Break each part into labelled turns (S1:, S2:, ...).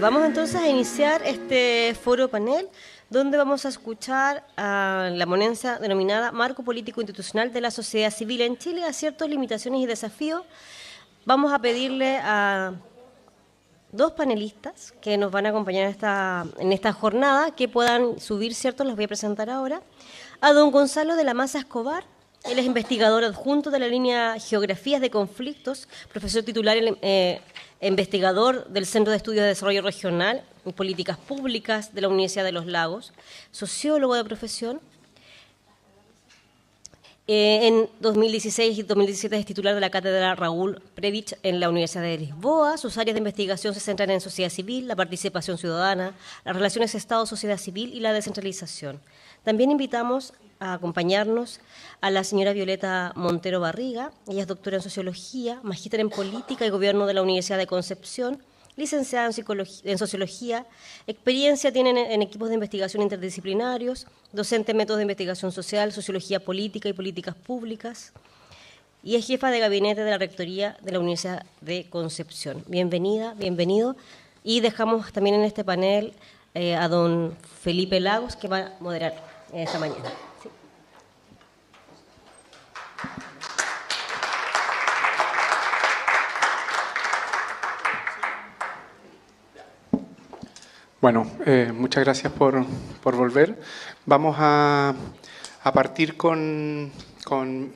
S1: Vamos entonces a iniciar este foro panel donde vamos a escuchar a la ponencia denominada Marco Político Institucional de la Sociedad Civil en Chile, aciertos, limitaciones y desafíos. Vamos a pedirle a dos panelistas que nos van a acompañar en esta jornada que puedan subir, ¿cierto? Los voy a presentar ahora. A don Gonzalo de la Maza Escobar. Él es investigador adjunto de la línea Geografías de Conflictos, profesor titular investigador del Centro de Estudios de Desarrollo Regional y Políticas Públicas de la Universidad de Los Lagos, sociólogo de profesión. En 2016 y 2017 es titular de la cátedra Raúl Previch en la Universidad de Lisboa. Sus áreas de investigación se centran en sociedad civil, la participación ciudadana, las relaciones Estado-sociedad civil y la descentralización. También invitamos a acompañarnos a la señora Violeta Montero Barriga. Ella es doctora en Sociología, magíster en Política y Gobierno de la Universidad de Concepción, licenciada en Sociología, experiencia tiene en equipos de investigación interdisciplinarios, docente en métodos de investigación social, Sociología Política y Políticas Públicas, y es jefa de gabinete de la Rectoría de la Universidad de Concepción. Bienvenida, bienvenido. Y dejamos también en este panel a don Felipe Lagos, que va a moderar esta mañana. Sí.
S2: Bueno, muchas gracias por volver. Vamos a partir con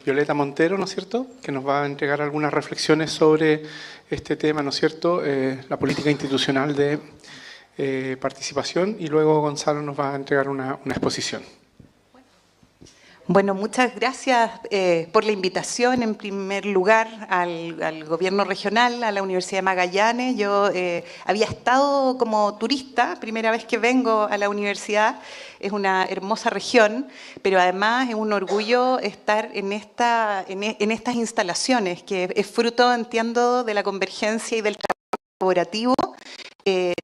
S2: Violeta Montero, ¿no es cierto?, que nos va a entregar algunas reflexiones sobre este tema, ¿no es cierto?, la política institucional de participación, y luego Gonzalo nos va a entregar una exposición.
S3: Bueno, muchas gracias por la invitación, en primer lugar, al Gobierno regional, a la Universidad de Magallanes. Yo había estado como turista, primera vez que vengo a la universidad. Es una hermosa región, pero además es un orgullo estar en estas instalaciones, que es fruto, entiendo, de la convergencia y del trabajo colaborativo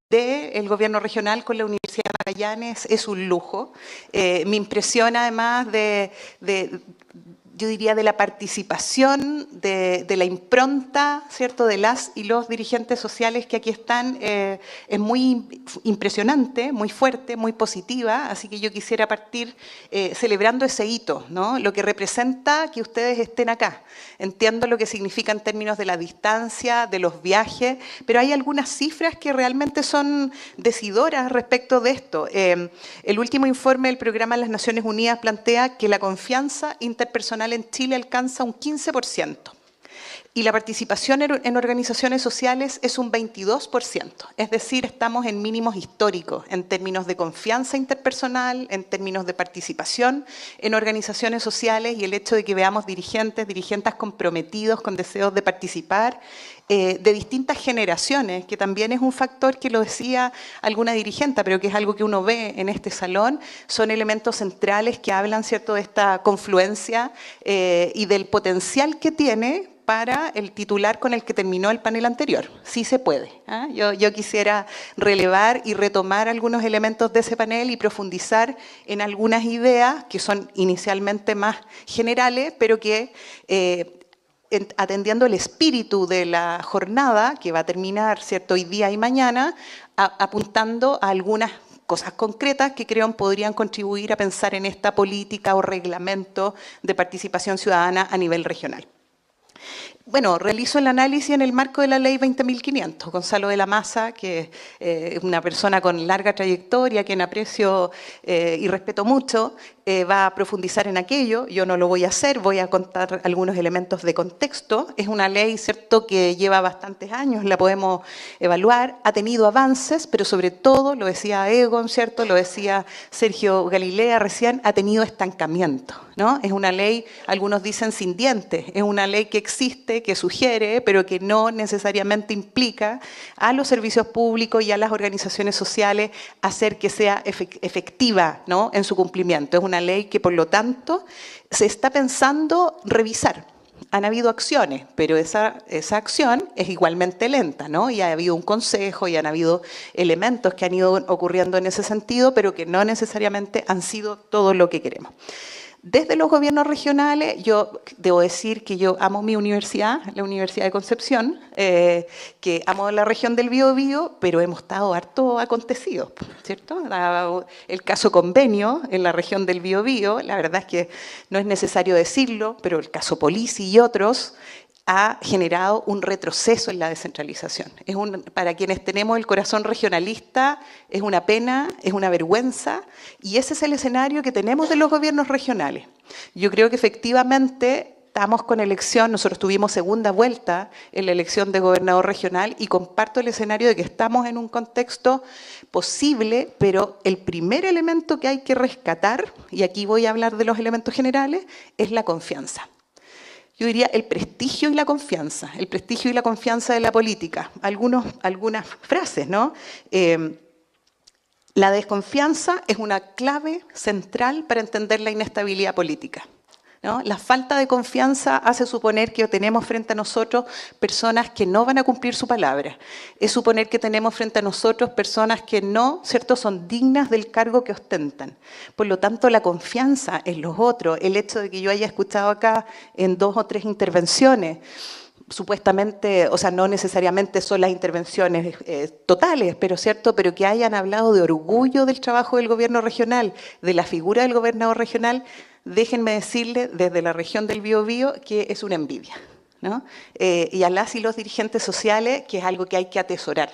S3: del Gobierno regional con la Universidad de Magallanes. Es un lujo. Me impresiona además yo diría, de la participación, de la impronta, ¿cierto?, de las y los dirigentes sociales que aquí están. Es muy impresionante, muy fuerte, muy positiva, así que yo quisiera partir celebrando ese hito, ¿no?, lo que representa que ustedes estén acá. Entiendo lo que significa en términos de la distancia, de los viajes, pero hay algunas cifras que realmente son decidoras respecto de esto. El último informe del Programa de las Naciones Unidas plantea que la confianza interpersonal en Chile alcanza un 15%. Y la participación en organizaciones sociales es un 22%. Es decir, estamos en mínimos históricos en términos de confianza interpersonal, en términos de participación en organizaciones sociales, y el hecho de que veamos dirigentes comprometidos con deseos de participar, de distintas generaciones, que también es un factor que lo decía alguna dirigente, pero que es algo que uno ve en este salón, son elementos centrales que hablan, ¿cierto?, de esta confluencia y del potencial que tiene para el titular con el que terminó el panel anterior. Sí se puede. Yo quisiera relevar y retomar algunos elementos de ese panel y profundizar en algunas ideas que son inicialmente más generales, pero que atendiendo el espíritu de la jornada, que va a terminar, ¿cierto?, hoy día y mañana, apuntando a algunas cosas concretas que creo podrían contribuir a pensar en esta política o reglamento de participación ciudadana a nivel regional. Bueno, realizo el análisis en el marco de la Ley 20.500. Gonzalo de la Maza, que es una persona con larga trayectoria, a quien aprecio y respeto mucho, va a profundizar en aquello. Yo no lo voy a hacer, voy a contar algunos elementos de contexto. Es una ley, ¿cierto?, que lleva bastantes años, la podemos evaluar, ha tenido avances, pero sobre todo, lo decía Egon, ¿cierto?, lo decía Sergio Galilea recién, ha tenido estancamiento, ¿no? Es una ley, algunos dicen sin dientes, es una ley que existe, que sugiere, pero que no necesariamente implica a los servicios públicos y a las organizaciones sociales hacer que sea efectiva, ¿no?, en su cumplimiento. Es una ley que, por lo tanto, se está pensando revisar. Han habido acciones, pero esa acción es igualmente lenta, ¿no? Y ha habido un consejo y han habido elementos que han ido ocurriendo en ese sentido, pero que no necesariamente han sido todo lo que queremos. Desde los gobiernos regionales, yo debo decir que yo amo mi universidad, la Universidad de Concepción, que amo la región del Biobío, pero hemos estado harto acontecidos, ¿cierto? El caso Convenio en la región del Biobío, la verdad es que no es necesario decirlo, pero el caso Polisi y otros ha generado un retroceso en la descentralización. Para quienes tenemos el corazón regionalista, es una pena, es una vergüenza, y ese es el escenario que tenemos de los gobiernos regionales. Yo creo que efectivamente estamos con elección, nosotros tuvimos segunda vuelta en la elección de gobernador regional, y comparto el escenario de que estamos en un contexto posible, pero el primer elemento que hay que rescatar, y aquí voy a hablar de los elementos generales, es la confianza. Yo diría el prestigio y la confianza de la política. Algunas frases, ¿no? La desconfianza es una clave central para entender la inestabilidad política, ¿no? La falta de confianza hace suponer que tenemos frente a nosotros personas que no van a cumplir su palabra. Es suponer que tenemos frente a nosotros personas que no, ¿cierto?, son dignas del cargo que ostentan. Por lo tanto, la confianza en los otros, el hecho de que yo haya escuchado acá en 2 o 3 intervenciones, supuestamente, o sea, no necesariamente son las intervenciones totales, pero cierto, pero que hayan hablado de orgullo del trabajo del gobierno regional, de la figura del gobernador regional, déjenme decirle desde la región del Biobío que es una envidia, ¿no? Y a las y los dirigentes sociales, que es algo que hay que atesorar,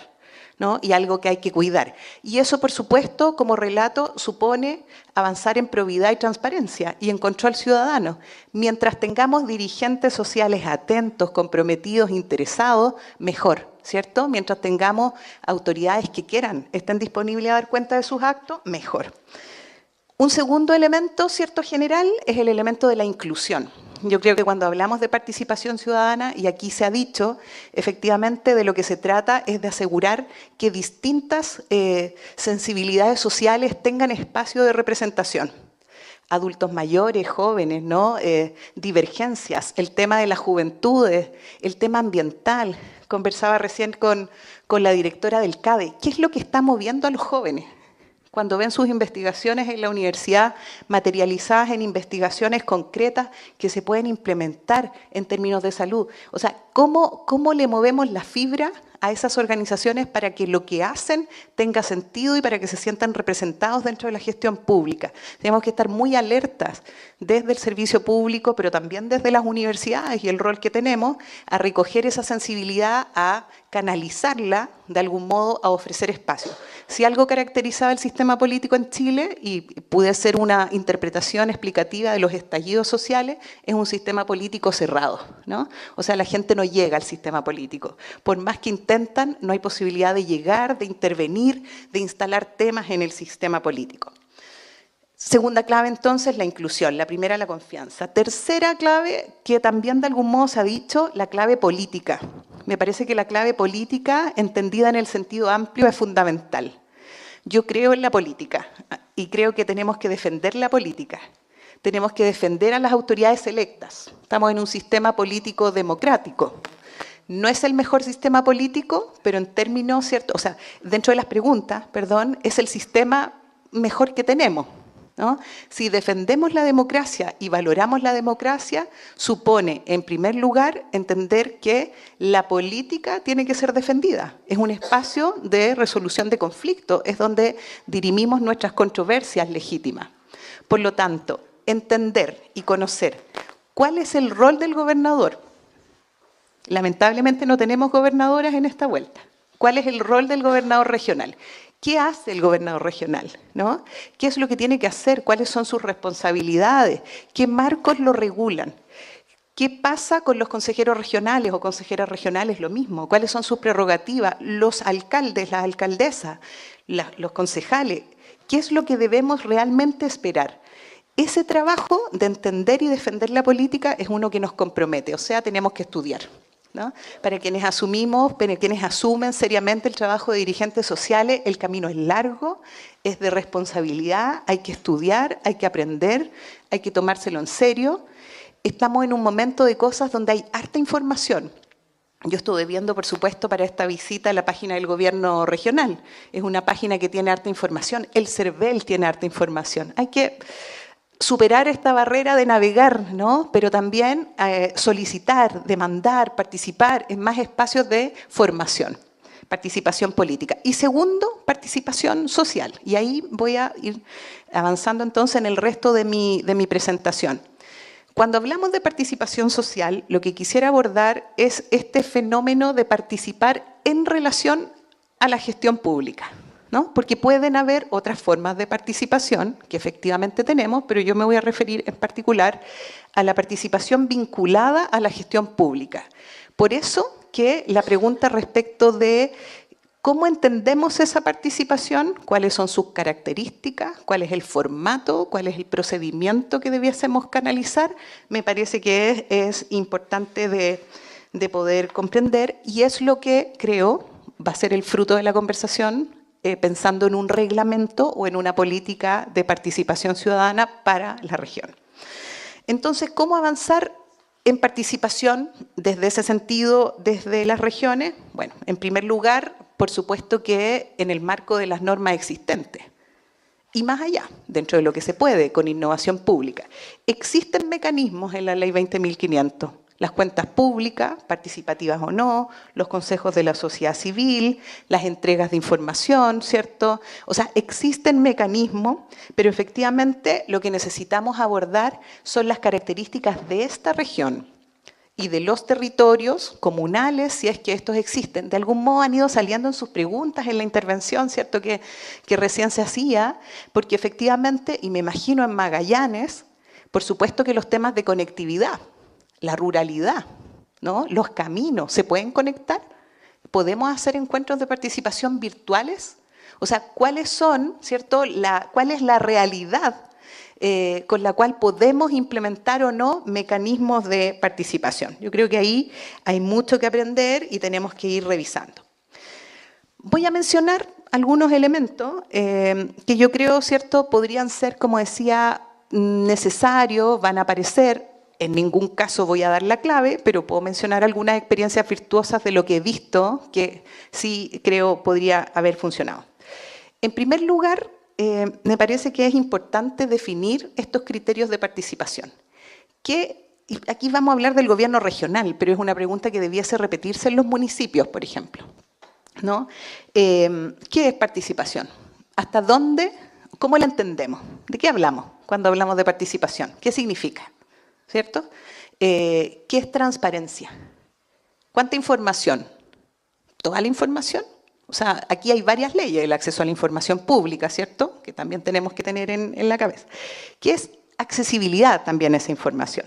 S3: ¿no? Y algo que hay que cuidar. Y eso, por supuesto, como relato, supone avanzar en probidad y transparencia y en control ciudadano. Mientras tengamos dirigentes sociales atentos, comprometidos, interesados, mejor, ¿cierto? Mientras tengamos autoridades que estén disponibles a dar cuenta de sus actos, mejor. Un segundo elemento, ¿cierto?, general, es el elemento de la inclusión. Yo creo que cuando hablamos de participación ciudadana, y aquí se ha dicho, efectivamente de lo que se trata es de asegurar que distintas sensibilidades sociales tengan espacio de representación. Adultos mayores, jóvenes, ¿no? Divergencias, el tema de las juventudes, el tema ambiental. Conversaba recién con la directora del CADE. ¿Qué es lo que está moviendo a los jóvenes? Cuando ven sus investigaciones en la universidad materializadas en investigaciones concretas que se pueden implementar en términos de salud. O sea, ¿cómo le movemos la fibra a esas organizaciones para que lo que hacen tenga sentido y para que se sientan representados dentro de la gestión pública? Tenemos que estar muy alertas desde el servicio público, pero también desde las universidades y el rol que tenemos, a recoger esa sensibilidad, a canalizarla de algún modo, a ofrecer espacio. Si algo caracterizaba el sistema político en Chile, y puede ser una interpretación explicativa de los estallidos sociales, es un sistema político cerrado, ¿no? O sea, la gente no llega al sistema político. Por más que intentan, no hay posibilidad de llegar, de intervenir, de instalar temas en el sistema político. Segunda clave, entonces, la inclusión. La primera, la confianza. Tercera clave, que también de algún modo se ha dicho, la clave política. Me parece que la clave política, entendida en el sentido amplio, es fundamental. Yo creo en la política y creo que tenemos que defender la política. Tenemos que defender a las autoridades electas. Estamos en un sistema político democrático. No es el mejor sistema político, pero en términos, ¿cierto? O sea, dentro de las preguntas, perdón, es el sistema mejor que tenemos, ¿no? Si defendemos la democracia y valoramos la democracia, supone, en primer lugar, entender que la política tiene que ser defendida. Es un espacio de resolución de conflictos, es donde dirimimos nuestras controversias legítimas. Por lo tanto, entender y conocer cuál es el rol del gobernador. Lamentablemente no tenemos gobernadoras en esta vuelta. ¿Cuál es el rol del gobernador regional? ¿Qué hace el gobernador regional? ¿No? ¿Qué es lo que tiene que hacer? ¿Cuáles son sus responsabilidades? ¿Qué marcos lo regulan? ¿Qué pasa con los consejeros regionales o consejeras regionales? Lo mismo. ¿Cuáles son sus prerrogativas? Los alcaldes, las alcaldesas, los concejales. ¿Qué es lo que debemos realmente esperar? Ese trabajo de entender y defender la política es uno que nos compromete, o sea, tenemos que estudiar, ¿no? Para quienes asumen seriamente el trabajo de dirigentes sociales, el camino es largo, es de responsabilidad, hay que estudiar, hay que aprender, hay que tomárselo en serio. Estamos en un momento de cosas donde hay harta información. Yo estuve viendo, por supuesto, para esta visita la página del gobierno regional. Es una página que tiene harta información, el CERVEL tiene harta información. superar esta barrera de navegar, ¿no? Pero también solicitar, demandar, participar en más espacios de formación, participación política. Y segundo, participación social. Y ahí voy a ir avanzando entonces en el resto de mi presentación. Cuando hablamos de participación social, lo que quisiera abordar es este fenómeno de participar en relación a la gestión pública, ¿no? Porque pueden haber otras formas de participación que efectivamente tenemos, pero yo me voy a referir en particular a la participación vinculada a la gestión pública. Por eso que la pregunta respecto de cómo entendemos esa participación, cuáles son sus características, cuál es el formato, cuál es el procedimiento que debiésemos canalizar, me parece que es importante de poder comprender, y es lo que creo va a ser el fruto de la conversación, pensando en un reglamento o en una política de participación ciudadana para la región. Entonces, ¿cómo avanzar en participación desde ese sentido, desde las regiones? Bueno, en primer lugar, por supuesto que en el marco de las normas existentes y más allá, dentro de lo que se puede, con innovación pública. Existen mecanismos en la Ley 20.500. Las cuentas públicas, participativas o no, los consejos de la sociedad civil, las entregas de información, ¿cierto? O sea, existen mecanismos, pero efectivamente lo que necesitamos abordar son las características de esta región y de los territorios comunales, si es que estos existen. De algún modo han ido saliendo en sus preguntas, en la intervención, ¿cierto? Que recién se hacía, porque efectivamente, y me imagino en Magallanes, por supuesto que los temas de conectividad, la ruralidad, ¿no? Los caminos, ¿se pueden conectar? ¿Podemos hacer encuentros de participación virtuales? O sea, ¿cuáles son, cierto? ¿Cuál es la realidad con la cual podemos implementar o no mecanismos de participación? Yo creo que ahí hay mucho que aprender y tenemos que ir revisando. Voy a mencionar algunos elementos que yo creo, cierto, podrían ser, como decía, necesarios, van a aparecer. En ningún caso voy a dar la clave, pero puedo mencionar algunas experiencias virtuosas de lo que he visto que sí creo podría haber funcionado. En primer lugar, me parece que es importante definir estos criterios de participación. Aquí vamos a hablar del gobierno regional, pero es una pregunta que debiese repetirse en los municipios, por ejemplo, ¿no? ¿Qué es participación? ¿Hasta dónde? ¿Cómo la entendemos? ¿De qué hablamos cuando hablamos de participación? ¿Qué significa? ¿Cierto? ¿Qué es transparencia? ¿Cuánta información? ¿Toda la información? O sea, aquí hay varias leyes, el acceso a la información pública, ¿cierto? Que también tenemos que tener en la cabeza. ¿Qué es accesibilidad también a esa información?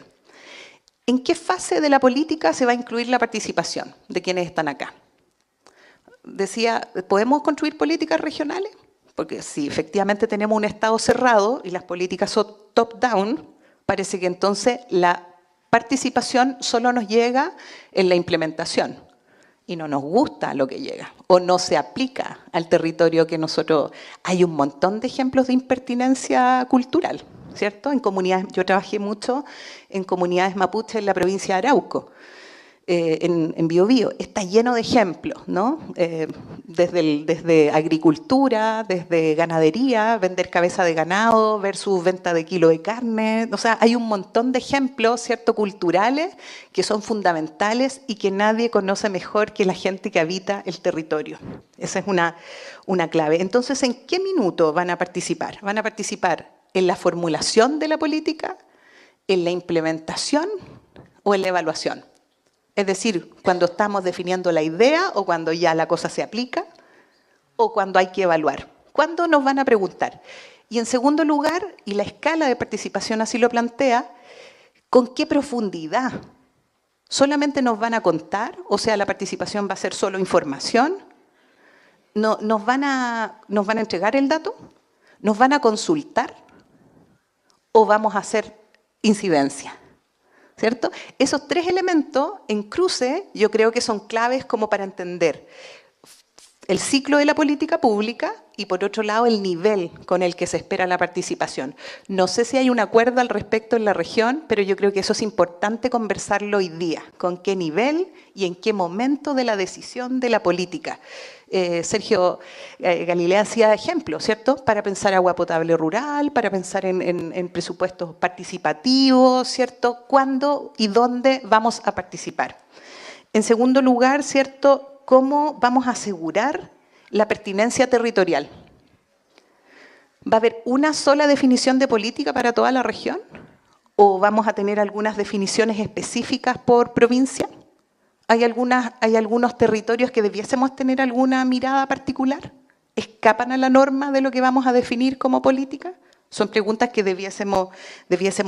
S3: ¿En qué fase de la política se va a incluir la participación de quienes están acá? Decía, ¿podemos construir políticas regionales? Porque si efectivamente tenemos un Estado cerrado y las políticas son top-down, parece que entonces la participación solo nos llega en la implementación y no nos gusta lo que llega o no se aplica al territorio que nosotros... Hay un montón de ejemplos de impertinencia cultural, ¿cierto? En comunidades, yo trabajé mucho en comunidades mapuches en la provincia de Arauco, en Biobío. Está lleno de ejemplos, ¿no? Desde agricultura, desde ganadería, vender cabeza de ganado versus venta de kilo de carne. O sea, hay un montón de ejemplos, ¿cierto?, culturales que son fundamentales y que nadie conoce mejor que la gente que habita el territorio. Esa es una clave. Entonces, ¿en qué minuto van a participar? ¿Van a participar en la formulación de la política, en la implementación o en la evaluación? Es decir, cuando estamos definiendo la idea o cuando ya la cosa se aplica o cuando hay que evaluar. ¿Cuándo nos van a preguntar? Y en segundo lugar, y la escala de participación así lo plantea, ¿con qué profundidad? ¿Solamente nos van a contar? O sea, ¿la participación va a ser solo información? ¿Nos van a entregar el dato? ¿Nos van a consultar? ¿O vamos a hacer incidencia? ¿Cierto? Esos tres elementos en cruce yo creo que son claves como para entender el ciclo de la política pública y, por otro lado, el nivel con el que se espera la participación. No sé si hay un acuerdo al respecto en la región, pero yo creo que eso es importante conversarlo hoy día. ¿Con qué nivel y en qué momento de la decisión de la política? Sergio Galilea hacía ejemplos, ¿cierto? Para pensar agua potable rural, para pensar en presupuestos participativos, ¿cierto? ¿Cuándo y dónde vamos a participar? En segundo lugar, ¿cierto? ¿Cómo vamos a asegurar la pertinencia territorial? ¿Va a haber una sola definición de política para toda la región? ¿O vamos a tener algunas definiciones específicas por provincia? ¿Hay algunos territorios que debiésemos tener alguna mirada particular? ¿Escapan a la norma de lo que vamos a definir como política? Son preguntas que debiésemos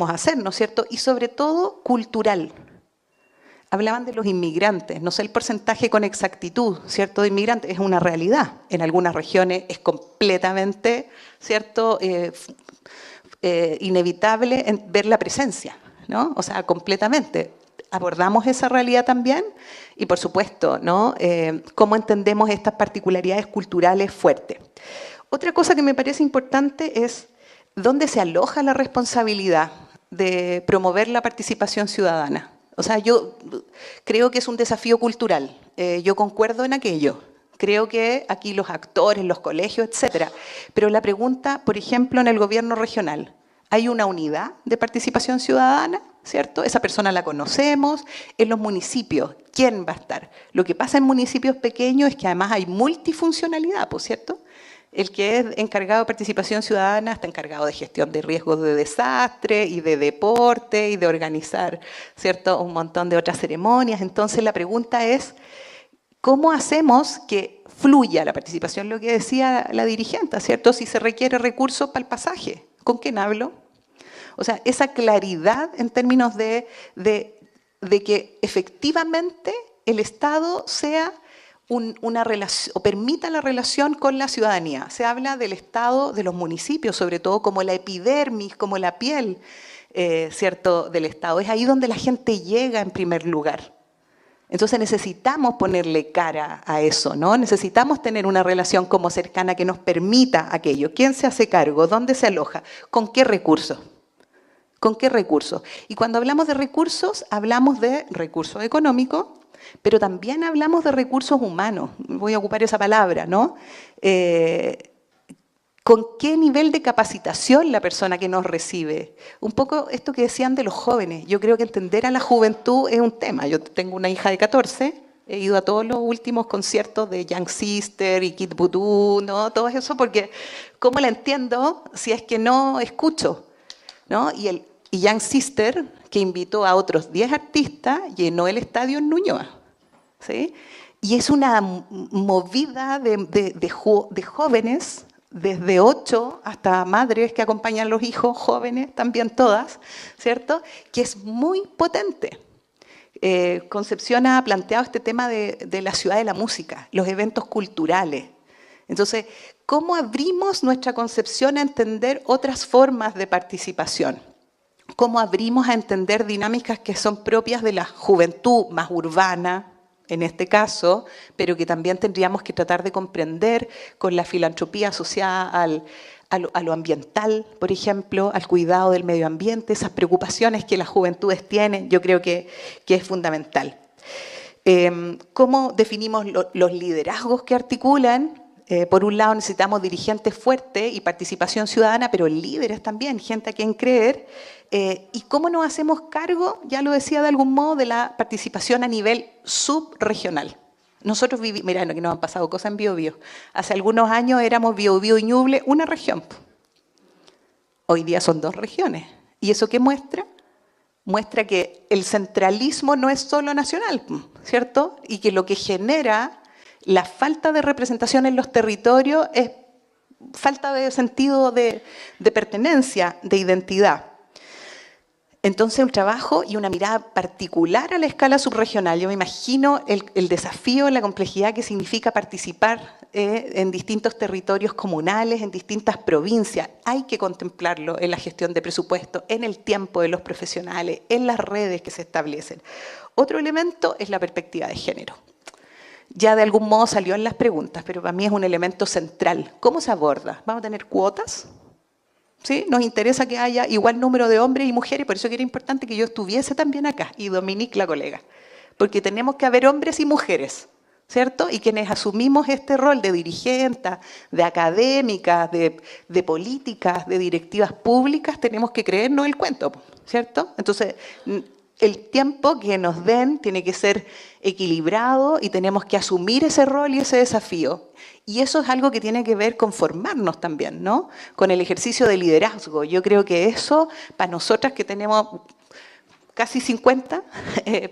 S3: hacer, ¿no es cierto? Y sobre todo, cultural. Hablaban de los inmigrantes, no sé el porcentaje con exactitud, ¿cierto? De inmigrantes es una realidad. En algunas regiones es completamente, ¿cierto? Inevitable ver la presencia, ¿no? O sea, completamente. Abordamos esa realidad también y, por supuesto, ¿no? Cómo entendemos estas particularidades culturales fuertes. Otra cosa que me parece importante es dónde se aloja la responsabilidad de promover la participación ciudadana. O sea, yo creo que es un desafío cultural. Yo concuerdo en aquello. Creo que aquí los actores, los colegios, etcétera. Pero la pregunta, por ejemplo, en el gobierno regional, ¿hay una unidad de participación ciudadana? ¿Cierto? Esa persona la conocemos. En los municipios, ¿quién va a estar? Lo que pasa en municipios pequeños es que además hay multifuncionalidad, ¿por cierto? El que es encargado de participación ciudadana está encargado de gestión de riesgos de desastre y de deporte y de organizar, ¿cierto? Un montón de otras ceremonias. Entonces la pregunta es, ¿cómo hacemos que fluya la participación? Lo que decía la dirigente, ¿cierto? Si se requiere recursos para el pasaje, ¿con quién hablo? O sea, esa claridad en términos de que efectivamente el Estado sea una relación, o permita la relación con la ciudadanía. Se habla del Estado, de los municipios, sobre todo como la epidermis, como la piel, ¿cierto?, del Estado. Es ahí donde la gente llega en primer lugar. Entonces necesitamos ponerle cara a eso, ¿no? Necesitamos tener una relación como cercana que nos permita aquello. ¿Quién se hace cargo? ¿Dónde se aloja? ¿Con qué recursos? ¿Con qué recursos? Y cuando hablamos de recursos, hablamos de recursos económicos, pero también hablamos de recursos humanos. Voy a ocupar esa palabra, ¿no? ¿Con qué nivel de capacitación la persona que nos recibe? Un poco esto que decían de los jóvenes. Yo creo que entender a la juventud es un tema. Yo tengo una hija de 14, he ido a todos los últimos conciertos de Young Sister y Kid Voodoo, ¿no? Todo eso porque ¿cómo la entiendo si es que no escucho? ¿No? Y Young Sister, que invitó a otros 10 artistas, llenó el estadio en Ñuñoa, ¿sí? Y es una movida de jóvenes, desde 8 hasta madres que acompañan a los hijos jóvenes, también todas, ¿cierto? Que es muy potente. Concepción ha planteado este tema de la ciudad de la música, los eventos culturales. Entonces, ¿cómo abrimos nuestra concepción a entender otras formas de participación? ¿Cómo abrimos a entender dinámicas que son propias de la juventud más urbana, en este caso, pero que también tendríamos que tratar de comprender con la filantropía asociada a lo ambiental, por ejemplo, al cuidado del medio ambiente, esas preocupaciones que las juventudes tienen, yo creo que es fundamental. ¿Cómo definimos los liderazgos que articulan? Por un lado necesitamos dirigentes fuertes y participación ciudadana, pero líderes también, gente a quien creer. ¿Y cómo nos hacemos cargo, ya lo decía de algún modo, de la participación a nivel subregional? Nosotros vivimos, mirá, que nos han pasado cosas en Biobío. Hace algunos años éramos Biobío y Ñuble, una región. Hoy día son 2 regiones. ¿Y eso qué muestra? Muestra que el centralismo no es solo nacional, ¿cierto? Y que lo que genera la falta de representación en los territorios es falta de sentido de pertenencia, de identidad. Entonces, un trabajo y una mirada particular a la escala subregional. Yo me imagino el desafío, la complejidad que significa participar en distintos territorios comunales, en distintas provincias. Hay que contemplarlo en la gestión de presupuesto, en el tiempo de los profesionales, en las redes que se establecen. Otro elemento es la perspectiva de género. ya de algún modo salió en las preguntas, pero para mí es un elemento central. ¿Cómo se aborda? ¿Vamos a tener cuotas? ¿Sí? Nos interesa que haya igual número de hombres y mujeres, por eso que era importante que yo estuviese también acá, y Dominique, la colega, porque tenemos que haber hombres y mujeres, ¿cierto? Y quienes asumimos este rol de dirigentes, de académicas, de políticas, de directivas públicas, tenemos que creernos el cuento, ¿cierto? Entonces, el tiempo que nos den tiene que ser equilibrado y tenemos que asumir ese rol y ese desafío. Y eso es algo que tiene que ver con formarnos también, ¿no? Con el ejercicio de liderazgo. Yo creo que eso, para nosotras que tenemos casi 50,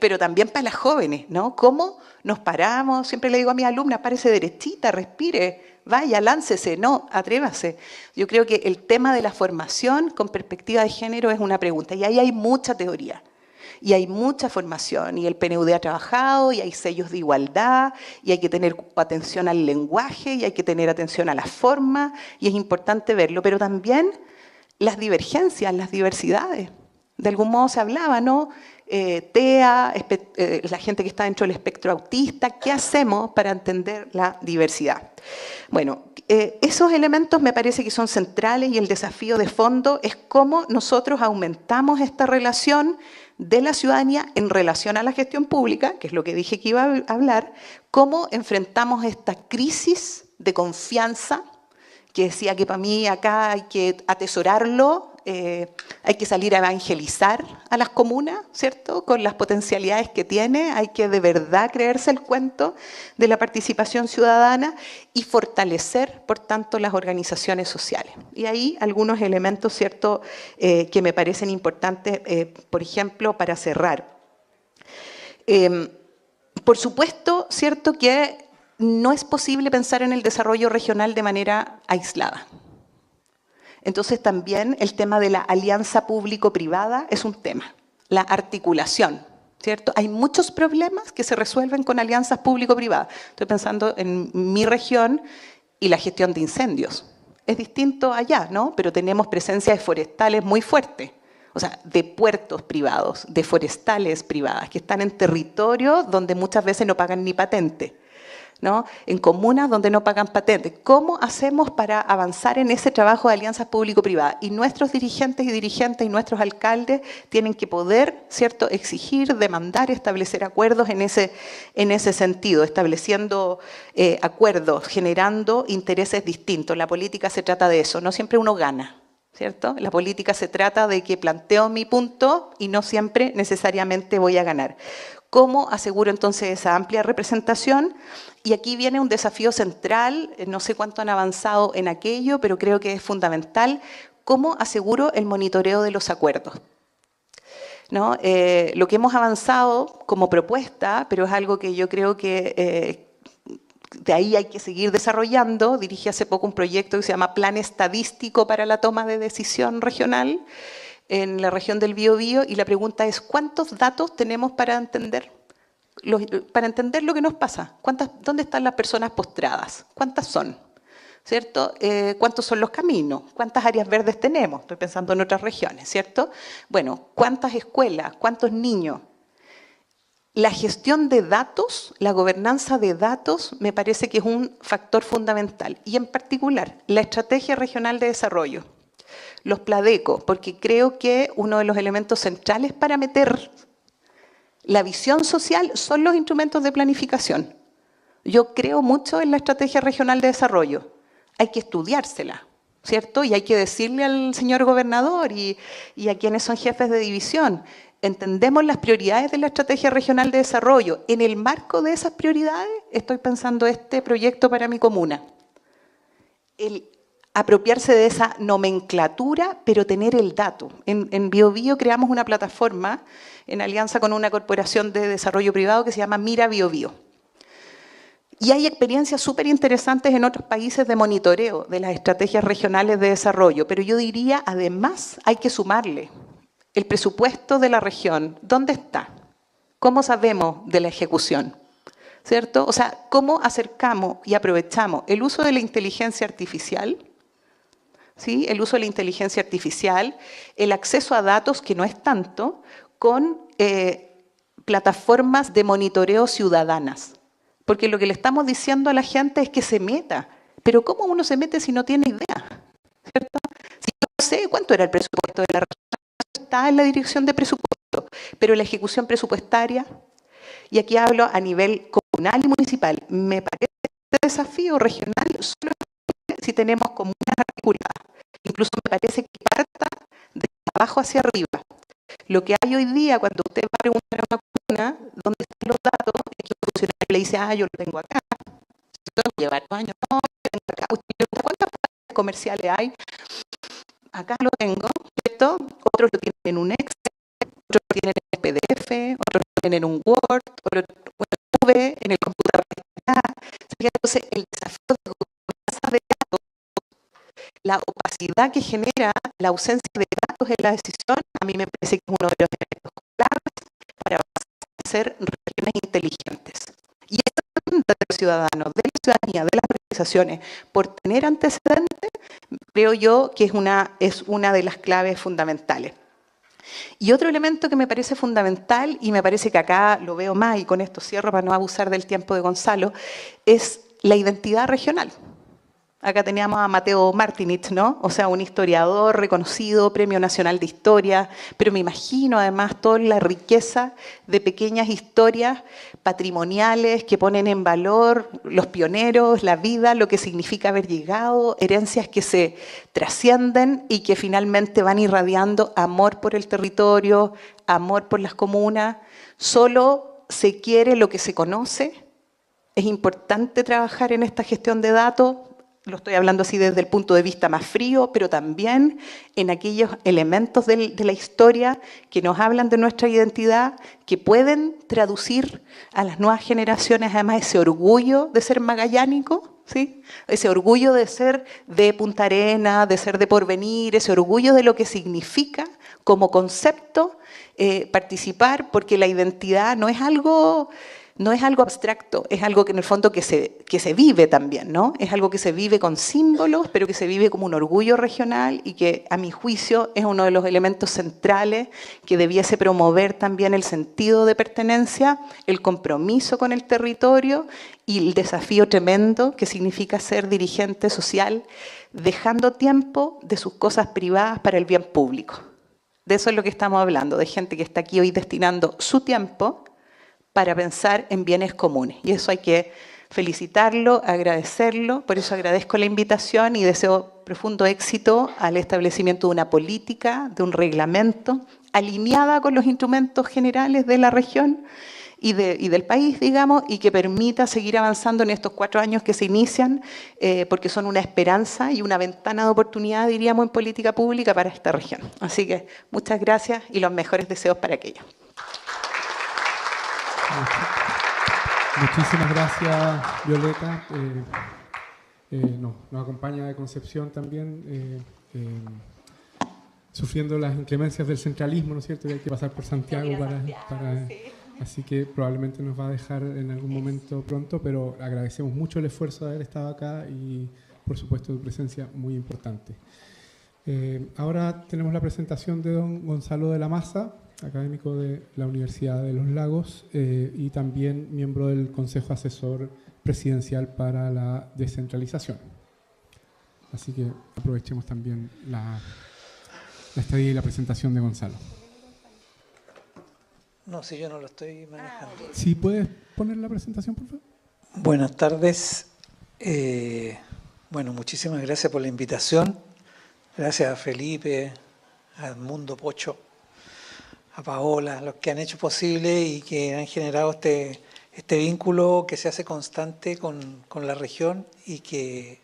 S3: pero también para las jóvenes, ¿no? ¿Cómo nos paramos? Siempre le digo a mis alumnas, párese derechita, respire, vaya, láncese, no, atrévase. Yo creo que el tema de la formación con perspectiva de género es una pregunta, y ahí hay mucha teoría. Y hay mucha formación, y el PNUD ha trabajado, y hay sellos de igualdad, y hay que tener atención al lenguaje, y hay que tener atención a la forma, y es importante verlo, pero también las divergencias, las diversidades. De algún modo se hablaba, ¿no? TEA, la gente que está dentro del espectro autista, ¿qué hacemos para entender la diversidad? Bueno, esos elementos me parece que son centrales, y el desafío de fondo es cómo nosotros aumentamos esta relación de la ciudadanía en relación a la gestión pública, que es lo que dije que iba a hablar, cómo enfrentamos esta crisis de confianza, que decía que para mí acá hay que atesorarlo, hay que salir a evangelizar a las comunas, ¿cierto? Con las potencialidades que tiene, hay que de verdad creerse el cuento de la participación ciudadana y fortalecer, por tanto, las organizaciones sociales. Y ahí algunos elementos, ¿cierto?, que me parecen importantes, por ejemplo, para cerrar. Por supuesto, ¿cierto?, que no es posible pensar en el desarrollo regional de manera aislada. Entonces también el tema de la alianza público-privada es un tema, la articulación, ¿cierto? Hay muchos problemas que se resuelven con alianzas público-privadas. Estoy pensando en mi región y la gestión de incendios. Es distinto allá, ¿no? Pero tenemos presencia de forestales muy fuerte, o sea, de puertos privados, de forestales privadas, que están en territorios donde muchas veces no pagan ni patente, ¿no? En comunas donde no pagan patentes. ¿Cómo hacemos para avanzar en ese trabajo de alianzas público-privadas? Y nuestros dirigentes y nuestros alcaldes tienen que poder, ¿cierto?, exigir, demandar, establecer acuerdos en ese sentido, estableciendo acuerdos, generando intereses distintos. La política se trata de eso, no siempre uno gana, ¿cierto? La política se trata de que planteo mi punto y no siempre necesariamente voy a ganar. ¿Cómo aseguro entonces esa amplia representación? Y aquí viene un desafío central, no sé cuánto han avanzado en aquello, pero creo que es fundamental. ¿Cómo aseguro el monitoreo de los acuerdos? ¿No? Lo que hemos avanzado como propuesta, pero es algo que yo creo que de ahí hay que seguir desarrollando. Dirigí hace poco un proyecto que se llama Plan Estadístico para la Toma de Decisión Regional en la región del Biobío, y la pregunta es, ¿cuántos datos tenemos para entender lo que nos pasa? ¿Dónde están las personas postradas? ¿Cuántas son? ¿Cierto? ¿Cuántos son los caminos? ¿Cuántas áreas verdes tenemos? Estoy pensando en otras regiones, ¿cierto? Bueno, ¿cuántas escuelas? ¿Cuántos niños? La gestión de datos, la gobernanza de datos, me parece que es un factor fundamental. Y en particular, la Estrategia Regional de Desarrollo, los PLADECO, porque creo que uno de los elementos centrales para meter la visión social son los instrumentos de planificación. Yo creo mucho en la Estrategia Regional de Desarrollo. Hay que estudiársela, ¿cierto? Y hay que decirle al señor gobernador y a quienes son jefes de división, entendemos las prioridades de la Estrategia Regional de Desarrollo. En el marco de esas prioridades estoy pensando este proyecto para mi comuna. El apropiarse de esa nomenclatura, pero tener el dato. En Biobío creamos una plataforma en alianza con una corporación de desarrollo privado que se llama Mira Biobío. Y hay experiencias súper interesantes en otros países de monitoreo de las estrategias regionales de desarrollo, pero yo diría, además, hay que sumarle el presupuesto de la región. ¿Dónde está? ¿Cómo sabemos de la ejecución? ¿Cierto? O sea, ¿cómo acercamos y aprovechamos el uso de la inteligencia artificial? ¿Sí? El uso de la inteligencia artificial, el acceso a datos, que no es tanto, con plataformas de monitoreo ciudadanas. Porque lo que le estamos diciendo a la gente es que se meta. Pero ¿cómo uno se mete si no tiene idea? ¿Cierto? Si yo no sé cuánto era el presupuesto de la región, está en la dirección de presupuesto, pero la ejecución presupuestaria, y aquí hablo a nivel comunal y municipal, me parece este desafío regional solo si tenemos comunas articuladas. Incluso me parece que parta de abajo hacia arriba. Lo que hay hoy día, cuando usted va a preguntar a una comuna dónde están los datos, es que un funcionario le dice, yo lo tengo acá. Lleva 2 años, no, lo tengo acá. Usted le pregunta, ¿cuántas plazas comerciales hay? Acá lo tengo, ¿cierto? Otros lo tienen en un Excel, otros lo tienen en PDF, otros lo tienen en un Word, otros en nube, en el computador. Entonces, el desafío de gobernanza de datos, la opacidad que genera la ausencia de datos en la decisión, a mí me parece que es uno de los elementos claves para hacer regiones inteligentes. Y esa demanda de los ciudadanos, de la ciudadanía, de las organizaciones, por tener antecedentes, creo yo que es una de las claves fundamentales. Y otro elemento que me parece fundamental, y me parece que acá lo veo más, y con esto cierro para no abusar del tiempo de Gonzalo, es la identidad regional. Acá teníamos a Mateo Martinich, ¿no? O sea, un historiador reconocido, Premio Nacional de Historia, pero me imagino además toda la riqueza de pequeñas historias patrimoniales que ponen en valor los pioneros, la vida, lo que significa haber llegado, herencias que se trascienden y que finalmente van irradiando amor por el territorio, amor por las comunas. Solo se quiere lo que se conoce. Es importante trabajar en esta gestión de datos. Lo estoy hablando así desde el punto de vista más frío, pero también en aquellos elementos de la historia que nos hablan de nuestra identidad, que pueden traducir a las nuevas generaciones además ese orgullo de ser magallánico, ¿sí? Ese orgullo de ser de Punta Arenas, de ser de Porvenir, ese orgullo de lo que significa como concepto participar, porque la identidad no es algo abstracto, es algo que en el fondo que se vive también, ¿no? Es algo que se vive con símbolos, pero que se vive como un orgullo regional y que, a mi juicio, es uno de los elementos centrales que debiese promover también el sentido de pertenencia, el compromiso con el territorio y el desafío tremendo que significa ser dirigente social, dejando tiempo de sus cosas privadas para el bien público. De eso es lo que estamos hablando, de gente que está aquí hoy destinando su tiempo para pensar en bienes comunes. Y eso hay que felicitarlo, agradecerlo. Por eso agradezco la invitación y deseo profundo éxito al establecimiento de una política, de un reglamento, alineada con los instrumentos generales de la región y del país, digamos, y que permita seguir avanzando en estos 4 años que se inician, porque son una esperanza y una ventana de oportunidad, diríamos, en política pública para esta región. Así que muchas gracias y los mejores deseos para aquello.
S2: Muchísimas gracias, Violeta. Nos acompaña de Concepción también, sufriendo las inclemencias del centralismo, ¿no es cierto? Y hay que pasar por Santiago para así que probablemente nos va a dejar en algún momento pronto, pero agradecemos mucho el esfuerzo de haber estado acá y, por supuesto, tu presencia muy importante. Ahora tenemos la presentación de don Gonzalo de la Maza, académico de la Universidad de los Lagos y también miembro del Consejo Asesor Presidencial para la Descentralización. Así que aprovechemos también la estadía y la presentación de Gonzalo.
S4: No, si yo no lo estoy manejando.
S2: ¿Sí puedes poner la presentación, por favor?
S4: Buenas tardes. Bueno, muchísimas gracias por la invitación. Gracias a Felipe, a Edmundo Pocho, a Paola, los que han hecho posible y que han generado este vínculo que se hace constante con la región y que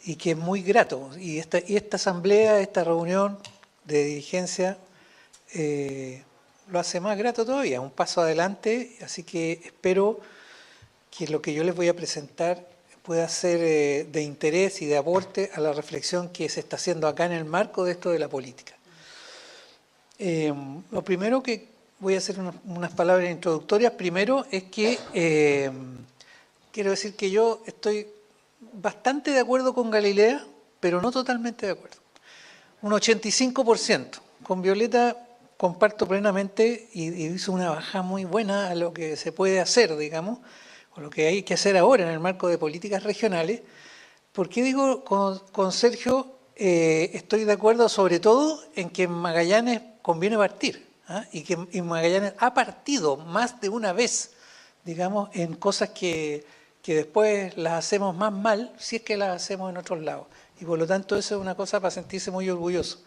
S4: es muy grato. Y esta asamblea, esta reunión de dirigencia lo hace más grato todavía, un paso adelante, así que espero que lo que yo les voy a presentar pueda ser de interés y de aporte a la reflexión que se está haciendo acá en el marco de esto de la política. Lo primero que voy a hacer unas palabras introductorias. Primero es que quiero decir que yo estoy bastante de acuerdo con Galilea, pero no totalmente de acuerdo. Un 85%. Con Violeta comparto plenamente y hizo una bajada muy buena a lo que se puede hacer, digamos. o lo que hay que hacer ahora en el marco de políticas regionales. ¿Por qué digo con Sergio estoy de acuerdo sobre todo en que en Magallanes conviene partir? Y que en Magallanes ha partido más de una vez, digamos, en cosas que después las hacemos más mal si es que las hacemos en otros lados. Y por lo tanto eso es una cosa para sentirse muy orgulloso.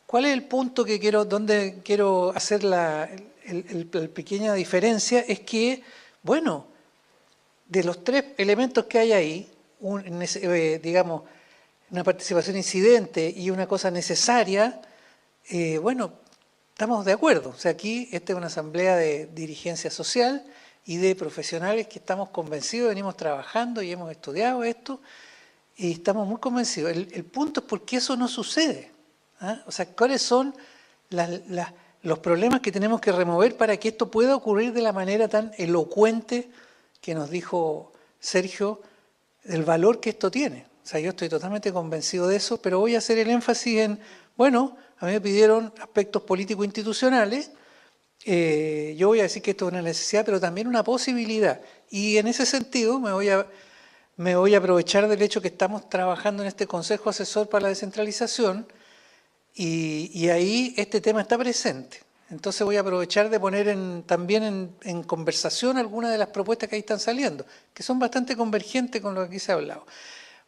S4: ¿Cuál es el punto que donde quiero hacer la pequeña diferencia? Es que, bueno, de los tres elementos que hay ahí, digamos, una participación incidente y una cosa necesaria, bueno, estamos de acuerdo. O sea, aquí esta es una asamblea de dirigencia social y de profesionales que estamos convencidos, venimos trabajando y hemos estudiado esto y estamos muy convencidos. El punto es por qué eso no sucede. O sea, ¿cuáles son los problemas que tenemos que remover para que esto pueda ocurrir de la manera tan elocuente que nos dijo Sergio, del valor que esto tiene? O sea, yo estoy totalmente convencido de eso, pero voy a hacer el énfasis en, bueno, a mí me pidieron aspectos político-institucionales, yo voy a decir que esto es una necesidad, pero también una posibilidad. Y en ese sentido me voy a aprovechar del hecho que estamos trabajando en este Consejo Asesor para la Descentralización y ahí este tema está presente. Entonces voy a aprovechar de poner también en conversación algunas de las propuestas que ahí están saliendo, que son bastante convergentes con lo que aquí se ha hablado.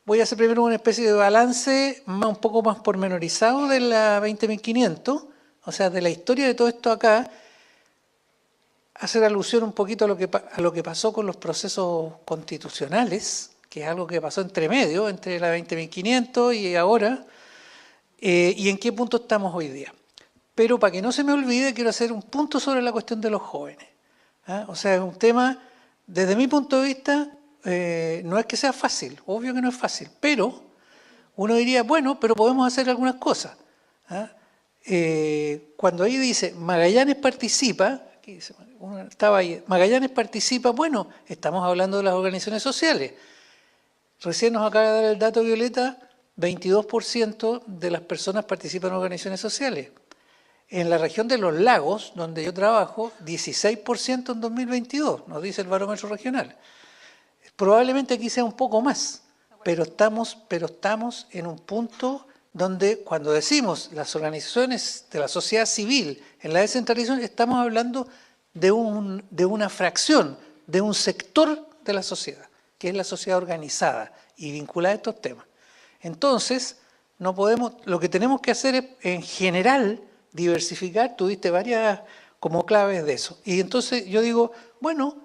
S4: Voy a hacer primero una especie de balance un poco más pormenorizado de la 20.500, o sea, de la historia de todo esto acá, hacer alusión un poquito a lo que pasó con los procesos constitucionales, que es algo que pasó entre medio, entre la 20.500 y ahora, y en qué punto estamos hoy día. Pero para que no se me olvide, quiero hacer un punto sobre la cuestión de los jóvenes. O sea, es un tema, desde mi punto de vista, no es que sea fácil, obvio que no es fácil, pero uno diría, bueno, pero podemos hacer algunas cosas. Cuando ahí dice, Magallanes participa, aquí dice, estaba ahí, Magallanes participa, bueno, estamos hablando de las organizaciones sociales. Recién nos acaba de dar el dato, Violeta, 22% de las personas participan en organizaciones sociales. En la región de los lagos, donde yo trabajo, 16% en 2022, nos dice el barómetro regional. Probablemente aquí sea un poco más, pero estamos en un punto donde cuando decimos las organizaciones de la sociedad civil en la descentralización, estamos hablando de una fracción, de un sector de la sociedad, que es la sociedad organizada y vinculada a estos temas. Entonces, lo que tenemos que hacer es, en general, diversificar. Tú diste varias como claves de eso. Y entonces yo digo, bueno,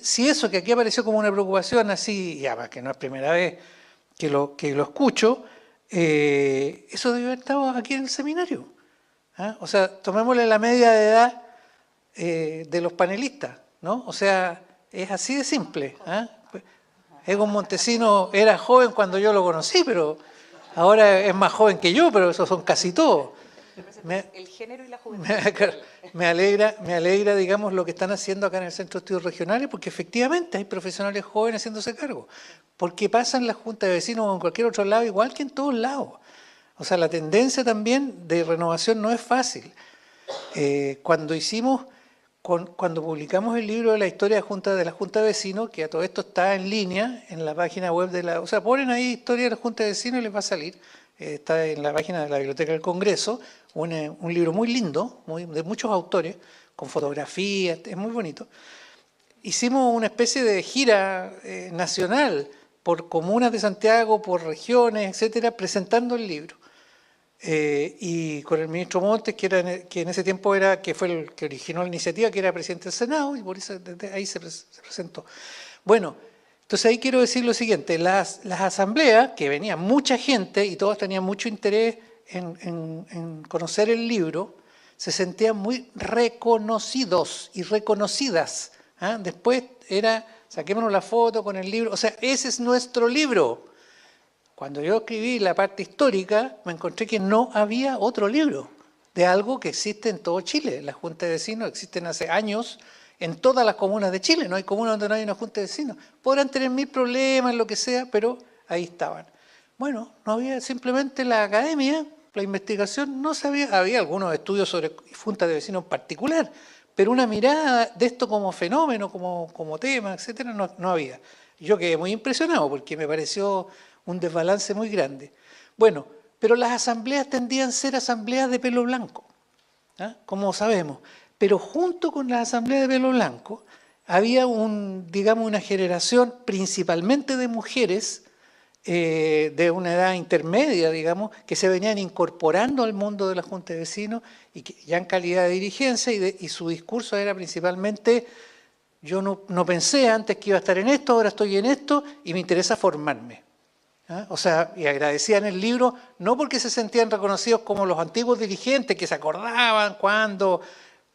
S4: si eso que aquí apareció como una preocupación así, ya que no es primera vez que lo escucho, eso debe haber estado aquí en el seminario. O sea, tomémosle la media de edad de los panelistas, ¿no? O sea, es así de simple. Egon Montesino era joven cuando yo lo conocí, pero ahora es más joven que yo, pero esos son casi todos.
S3: El género y la juventud.
S4: Me alegra, digamos, lo que están haciendo acá en el Centro de Estudios Regionales, porque efectivamente hay profesionales jóvenes haciéndose cargo. Porque pasa en la Junta de Vecinos o en cualquier otro lado, igual que en todos lados. O sea, la tendencia también de renovación no es fácil. Cuando publicamos el libro de la historia de la Junta de Vecinos, que a todo esto está en línea en la página web o sea, ponen ahí historia de la Junta de Vecinos y les va a salir. Está en la página de la Biblioteca del Congreso, un libro muy lindo, de muchos autores, con fotografías, es muy bonito. Hicimos una especie de gira nacional por comunas de Santiago, por regiones, etcétera, presentando el libro. Y con el ministro Montes, que en ese tiempo fue el que originó la iniciativa, que era presidente del Senado, y por eso desde ahí se presentó. Bueno, entonces ahí quiero decir lo siguiente, las asambleas, que venía mucha gente y todos tenían mucho interés en conocer el libro, se sentían muy reconocidos y reconocidas. Después saquémonos la foto con el libro, o sea, ese es nuestro libro. Cuando yo escribí la parte histórica, me encontré que no había otro libro de algo que existe en todo Chile. Las juntas de vecinos existen hace años en todas las comunas de Chile. No hay comuna donde no hay una junta de vecinos. Podrán tener mil problemas, lo que sea, pero ahí estaban. Bueno, no había simplemente la academia, la investigación, no sabía. Había algunos estudios sobre juntas de vecinos en particular, pero una mirada de esto como fenómeno, como tema, etcétera, no había. Yo quedé muy impresionado porque me pareció un desbalance muy grande. Bueno, pero las asambleas tendían a ser asambleas de pelo blanco, como sabemos. Pero junto con las asambleas de pelo blanco había digamos, una generación principalmente de mujeres de una edad intermedia, digamos, que se venían incorporando al mundo de la Junta de Vecinos y que ya en calidad de dirigencia y su discurso era principalmente: yo no pensé antes que iba a estar en esto, ahora estoy en esto y me interesa formarme. O sea, y agradecían el libro no porque se sentían reconocidos como los antiguos dirigentes que se acordaban cuando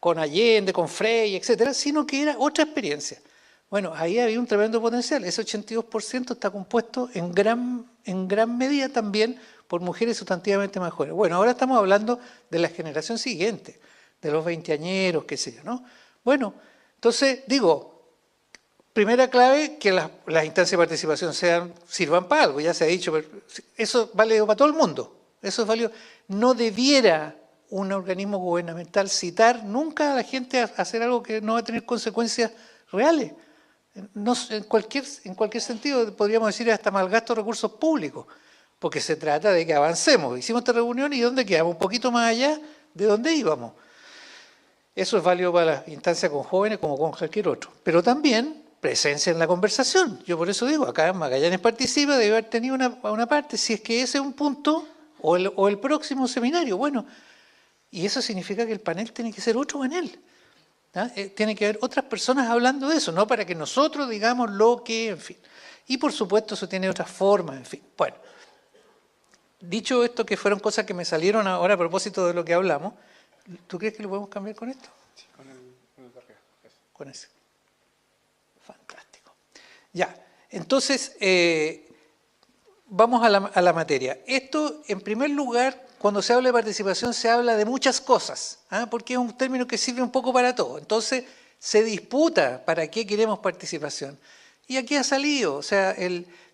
S4: con Allende, con Frei, etcétera, sino que era otra experiencia. Bueno, ahí había un tremendo potencial. Ese 82% está compuesto en gran medida también por mujeres sustantivamente más jóvenes. Bueno, ahora estamos hablando de la generación siguiente, de los veinteañeros, qué sé yo, ¿no? Bueno, entonces, digo, primera clave, que las instancias de participación sirvan para algo, ya se ha dicho, pero eso vale para todo el mundo, eso es válido. No debiera un organismo gubernamental citar nunca a la gente a hacer algo que no va a tener consecuencias reales. No, en cualquier sentido, podríamos decir hasta malgasto de recursos públicos, porque se trata de que avancemos. Hicimos esta reunión y ¿dónde quedamos? Un poquito más allá de donde íbamos. Eso es válido para las instancias con jóvenes como con cualquier otro. Pero también presencia en la conversación. Yo por eso digo, acá Magallanes participa, debe haber tenido una parte, si es que ese es un punto, o el próximo seminario. Bueno, y eso significa que el panel tiene que ser otro panel. Tiene que haber otras personas hablando de eso, no para que nosotros digamos lo que, en fin. Y por supuesto eso tiene otras formas, en fin. Bueno, dicho esto, que fueron cosas que me salieron ahora a propósito de lo que hablamos, ¿tú crees que lo podemos cambiar con esto?
S2: Sí, con el de arriba.
S4: Con ese. Fantástico. Ya, entonces, vamos a la materia. Esto, en primer lugar, cuando se habla de participación se habla de muchas cosas, porque es un término que sirve un poco para todo. Entonces se disputa para qué queremos participación. Y aquí ha salido, o sea,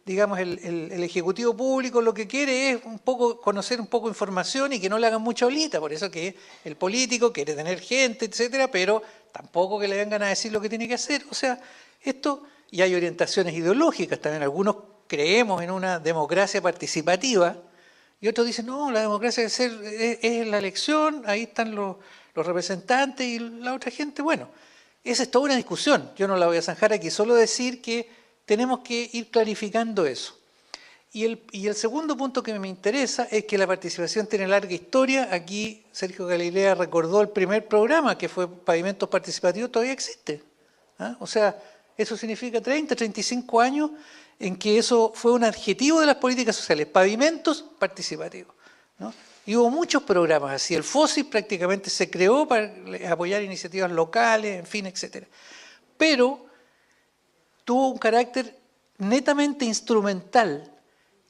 S4: digamos, el Ejecutivo Público lo que quiere es un poco conocer un poco de información y que no le hagan mucha olita. Por eso que el político quiere tener gente, etcétera, pero tampoco que le vengan a decir lo que tiene que hacer. O sea, esto, y hay orientaciones ideológicas también. Algunos creemos en una democracia participativa, y otros dicen, no, la democracia es la elección, ahí están los representantes y la otra gente. Bueno, esa es toda una discusión, yo no la voy a zanjar aquí, solo decir que tenemos que ir clarificando eso. Y el segundo punto que me interesa es que la participación tiene larga historia. Aquí Sergio Galilea recordó el primer programa, que fue Pavimentos Participativos, todavía existe. O sea, eso significa 30, 35 años en que eso fue un adjetivo de las políticas sociales, pavimentos participativos, ¿no? Y hubo muchos programas así. El FOSIS prácticamente se creó para apoyar iniciativas locales, en fin, etcétera. Pero tuvo un carácter netamente instrumental,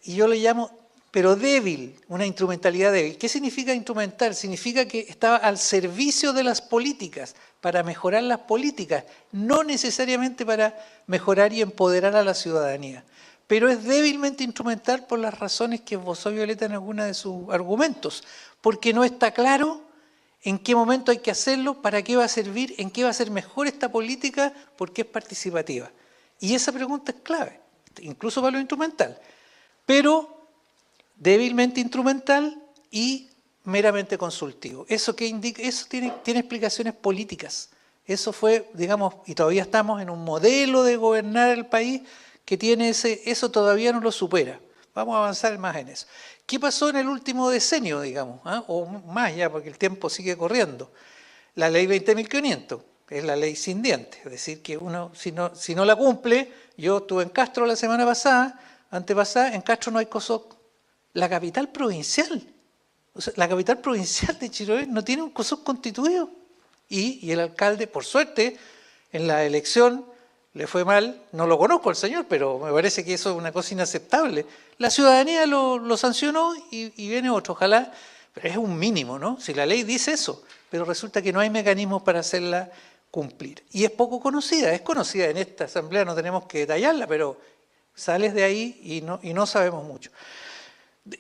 S4: y yo le llamo, pero débil, una instrumentalidad débil. ¿Qué significa instrumental? Significa que estaba al servicio de las políticas, para mejorar las políticas, no necesariamente para mejorar y empoderar a la ciudadanía. Pero es débilmente instrumental por las razones que esbozó Violeta en algunos de sus argumentos, porque no está claro en qué momento hay que hacerlo, para qué va a servir, en qué va a ser mejor esta política, porque es participativa. Y esa pregunta es clave, incluso para lo instrumental. Pero débilmente instrumental y meramente consultivo. ¿Eso qué indica? Eso tiene explicaciones políticas. Eso fue, digamos, y todavía estamos en un modelo de gobernar el país que tiene eso todavía no lo supera. Vamos a avanzar más en eso. ¿Qué pasó en el último decenio, digamos? O más ya, porque el tiempo sigue corriendo. La ley 20.500 es la ley sin dientes. Es decir, que uno, si no la cumple, yo estuve en Castro la semana pasada, antepasada, en Castro no hay COSOC. La capital provincial. O sea, la capital provincial de Chiloé no tiene un COSOC constituido. Y el alcalde, por suerte, en la elección le fue mal. No lo conozco al señor, pero me parece que eso es una cosa inaceptable. La ciudadanía lo sancionó y viene otro, ojalá. Pero es un mínimo, ¿no? Si la ley dice eso, pero resulta que no hay mecanismos para hacerla cumplir. Y es poco conocida, es conocida en esta asamblea, no tenemos que detallarla, pero sales de ahí y no sabemos mucho.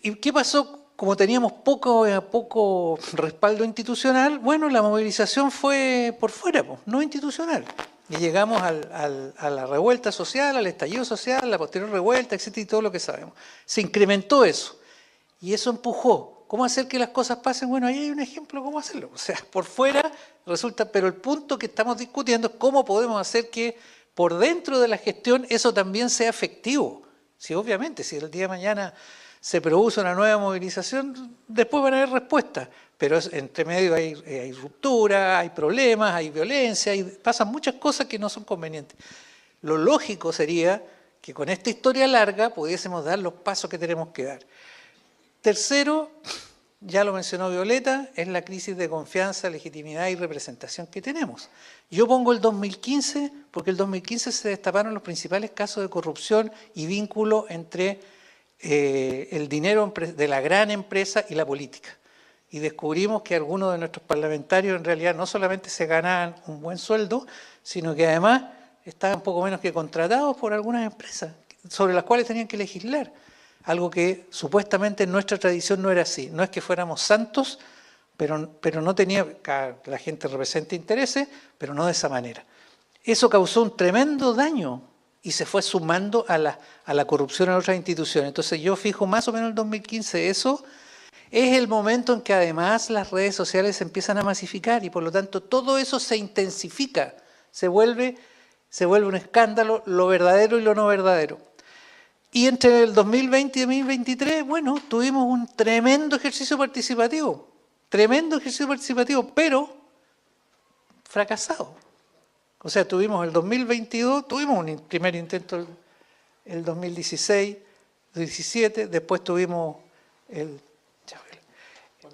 S4: ¿Y qué pasó como teníamos poco respaldo institucional, bueno, la movilización fue por fuera, pues, no institucional. Y llegamos a la revuelta social, al estallido social, la posterior revuelta, etcétera, y todo lo que sabemos. Se incrementó eso. Y eso empujó. ¿Cómo hacer que las cosas pasen? Bueno, ahí hay un ejemplo de cómo hacerlo. O sea, por fuera resulta, pero el punto que estamos discutiendo es cómo podemos hacer que por dentro de la gestión eso también sea efectivo. Sí, obviamente, si el día de mañana se produce una nueva movilización, después van a haber respuestas. Pero entre medio hay ruptura, hay problemas, hay violencia, pasan muchas cosas que no son convenientes. Lo lógico sería que con esta historia larga pudiésemos dar los pasos que tenemos que dar. Tercero, ya lo mencionó Violeta, es la crisis de confianza, legitimidad y representación que tenemos. Yo pongo el 2015 porque el 2015 se destaparon los principales casos de corrupción y vínculo entre el dinero de la gran empresa y la política. Y descubrimos que algunos de nuestros parlamentarios en realidad no solamente se ganaban un buen sueldo, sino que además estaban poco menos que contratados por algunas empresas sobre las cuales tenían que legislar. Algo que supuestamente en nuestra tradición no era así. No es que fuéramos santos, pero no tenía, la gente representa intereses, pero no de esa manera. Eso causó un tremendo daño y se fue sumando a la corrupción en otras instituciones. Entonces yo fijo más o menos el 2015 eso. Es el momento en que además las redes sociales se empiezan a masificar y por lo tanto todo eso se intensifica, se vuelve un escándalo lo verdadero y lo no verdadero. Y entre el 2020 y 2023, bueno, tuvimos un tremendo ejercicio participativo, pero fracasado. O sea, tuvimos el 2022, tuvimos un primer intento el 2016, 2017, después tuvimos el...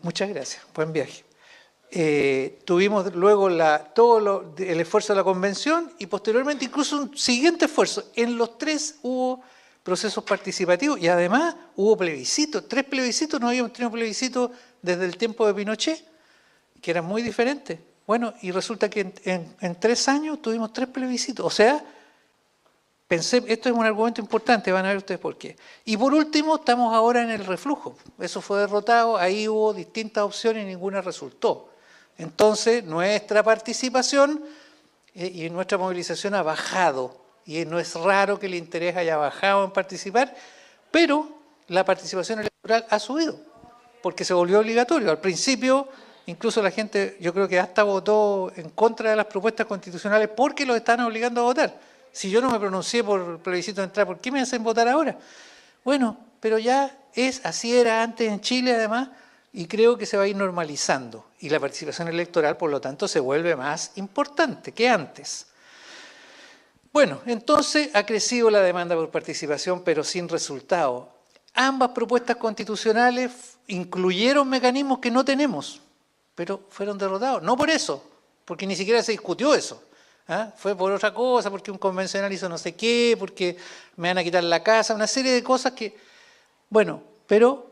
S4: Muchas gracias, buen viaje. Tuvimos luego el esfuerzo de la convención y posteriormente incluso un siguiente esfuerzo. En los tres hubo procesos participativos y además hubo plebiscitos, 3 plebiscitos, no habíamos tenido plebiscitos desde el tiempo de Pinochet, que eran muy diferentes. Bueno, y resulta que en 3 años tuvimos 3 plebiscitos, o sea, pensé, esto es un argumento importante, van a ver ustedes por qué. Y por último, estamos ahora en el reflujo. Eso fue derrotado, ahí hubo distintas opciones y ninguna resultó. Entonces, nuestra participación y nuestra movilización ha bajado. Y no es raro que el interés haya bajado en participar, pero la participación electoral ha subido, porque se volvió obligatorio. Al principio, incluso la gente, yo creo que hasta votó en contra de las propuestas constitucionales porque los estaban obligando a votar. Si yo no me pronuncié por el plebiscito de entrada, ¿por qué me hacen votar ahora? Bueno, pero ya así era antes en Chile además, y creo que se va a ir normalizando. Y la participación electoral, por lo tanto, se vuelve más importante que antes. Bueno, entonces ha crecido la demanda por participación, pero sin resultado. Ambas propuestas constitucionales incluyeron mecanismos que no tenemos, pero fueron derrotados. No por eso, porque ni siquiera se discutió eso. Fue por otra cosa, porque un convencional hizo no sé qué, porque me van a quitar la casa, una serie de cosas que... Bueno, pero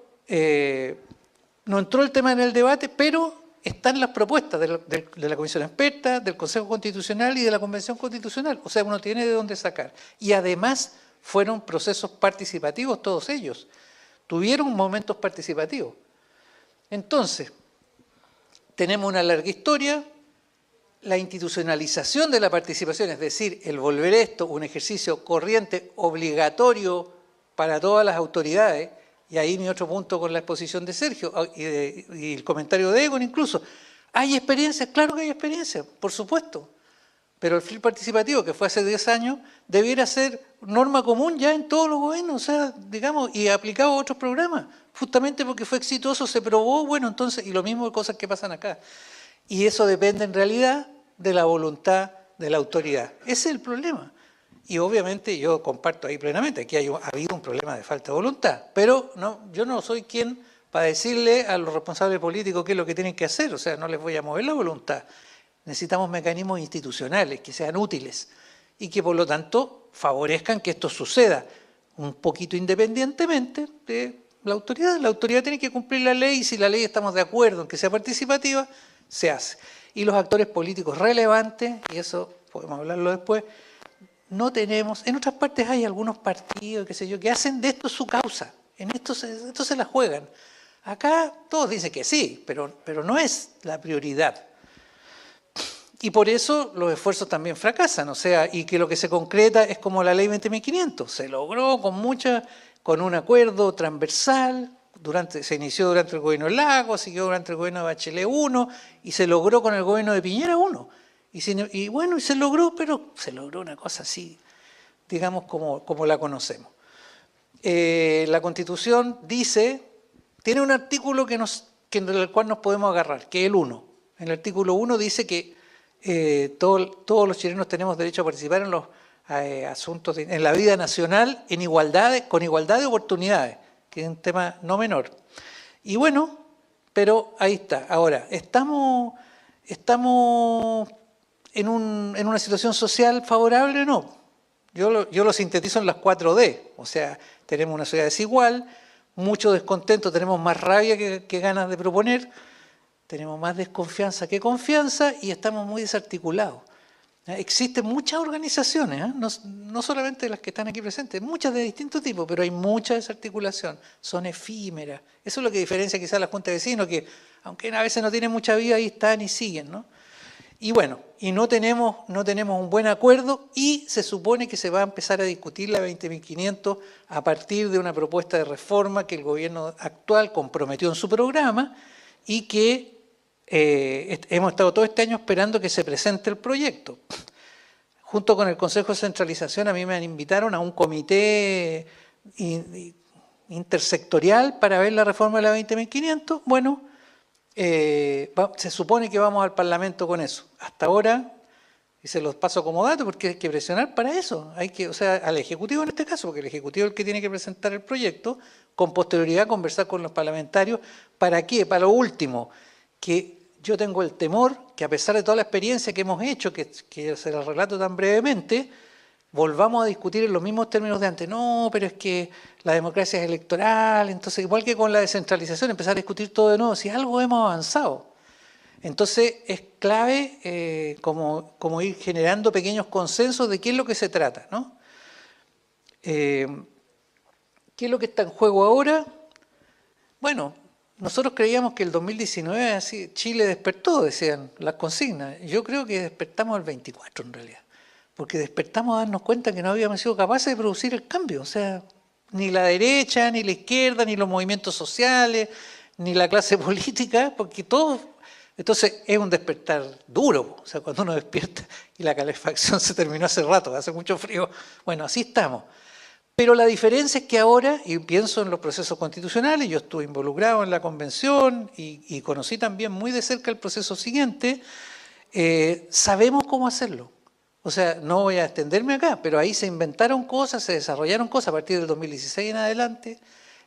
S4: no entró el tema en el debate, pero están las propuestas de la Comisión Experta, del Consejo Constitucional y de la Convención Constitucional. O sea, uno tiene de dónde sacar. Y además fueron procesos participativos todos ellos. Tuvieron momentos participativos. Entonces, tenemos una larga historia. La institucionalización de la participación, es decir, el volver esto un ejercicio corriente, obligatorio para todas las autoridades, y ahí mi otro punto con la exposición de Sergio y el comentario de Egon incluso. ¿Hay experiencia? Claro que hay experiencia, por supuesto, pero el FLIR participativo, que fue hace 10 años, debiera ser norma común ya en todos los gobiernos, o sea, digamos, y aplicado a otros programas, justamente porque fue exitoso, se probó, bueno, entonces, y lo mismo de cosas que pasan acá. Y eso depende en realidad de la voluntad de la autoridad. Ese es el problema. Y obviamente yo comparto ahí plenamente, aquí ha habido un problema de falta de voluntad, pero no, yo no soy quien para decirle a los responsables políticos qué es lo que tienen que hacer, o sea, no les voy a mover la voluntad. Necesitamos mecanismos institucionales que sean útiles y que por lo tanto favorezcan que esto suceda un poquito independientemente de la autoridad. La autoridad tiene que cumplir la ley y si la ley estamos de acuerdo en que sea participativa, se hace. Y los actores políticos relevantes, y eso podemos hablarlo después, no tenemos, en otras partes hay algunos partidos, qué sé yo, que hacen de esto su causa, en esto se la juegan. Acá todos dicen que sí, pero no es la prioridad. Y por eso los esfuerzos también fracasan, o sea, y que lo que se concreta es como la ley 20.500. Se logró con un acuerdo transversal, se inició durante el gobierno de Lagos, siguió durante el gobierno de Bachelet 1 y se logró con el gobierno de Piñera 1. Y se logró, pero se logró una cosa así, digamos, como la conocemos. La Constitución tiene un artículo en el cual nos podemos agarrar, que es el 1. En el artículo 1 dice que todos los chilenos tenemos derecho a participar en los asuntos, en la vida nacional con igualdad de oportunidades, que es un tema no menor. Y bueno, pero ahí está. Ahora, ¿estamos en una situación social favorable o no? Yo lo sintetizo en las 4D, o sea, tenemos una sociedad desigual, mucho descontento, tenemos más rabia que ganas de proponer, tenemos más desconfianza que confianza y estamos muy desarticulados. Existen muchas organizaciones, no solamente las que están aquí presentes, muchas de distintos tipos, pero hay mucha desarticulación, son efímeras. Eso es lo que diferencia quizás a la Junta de Vecinos, que aunque a veces no tienen mucha vida, ahí están y siguen, ¿no? Y bueno, no tenemos un buen acuerdo y se supone que se va a empezar a discutir la 20.500 a partir de una propuesta de reforma que el gobierno actual comprometió en su programa y que hemos estado todo este año esperando que se presente el proyecto. Junto con el Consejo de Centralización a mí me invitaron a un comité intersectorial para ver la reforma de la 20.500. Bueno, se supone que vamos al Parlamento con eso. Hasta ahora, y se los paso como dato porque hay que presionar para eso. O sea, al Ejecutivo en este caso, porque el Ejecutivo es el que tiene que presentar el proyecto, con posterioridad conversar con los parlamentarios. ¿Para qué? Para lo último, que yo tengo el temor que a pesar de toda la experiencia que hemos hecho, que se la relato tan brevemente, volvamos a discutir en los mismos términos de antes. No, pero es que la democracia es electoral, entonces igual que con la descentralización, empezar a discutir todo de nuevo, si algo hemos avanzado. Entonces es clave como ir generando pequeños consensos de qué es lo que se trata, ¿no? ¿Qué es lo que está en juego ahora? Bueno, nosotros creíamos que el 2019 así, Chile despertó, decían las consignas. Yo creo que despertamos el 24 en realidad, porque despertamos a darnos cuenta que no habíamos sido capaces de producir el cambio. O sea, ni la derecha, ni la izquierda, ni los movimientos sociales, ni la clase política, porque todos... Entonces es un despertar duro, o sea, cuando uno despierta y la calefacción se terminó hace rato, hace mucho frío. Bueno, así estamos. Pero la diferencia es que ahora, y pienso en los procesos constitucionales, yo estuve involucrado en la convención y conocí también muy de cerca el proceso siguiente, sabemos cómo hacerlo. O sea, no voy a extenderme acá, pero ahí se inventaron cosas, se desarrollaron cosas a partir del 2016 en adelante,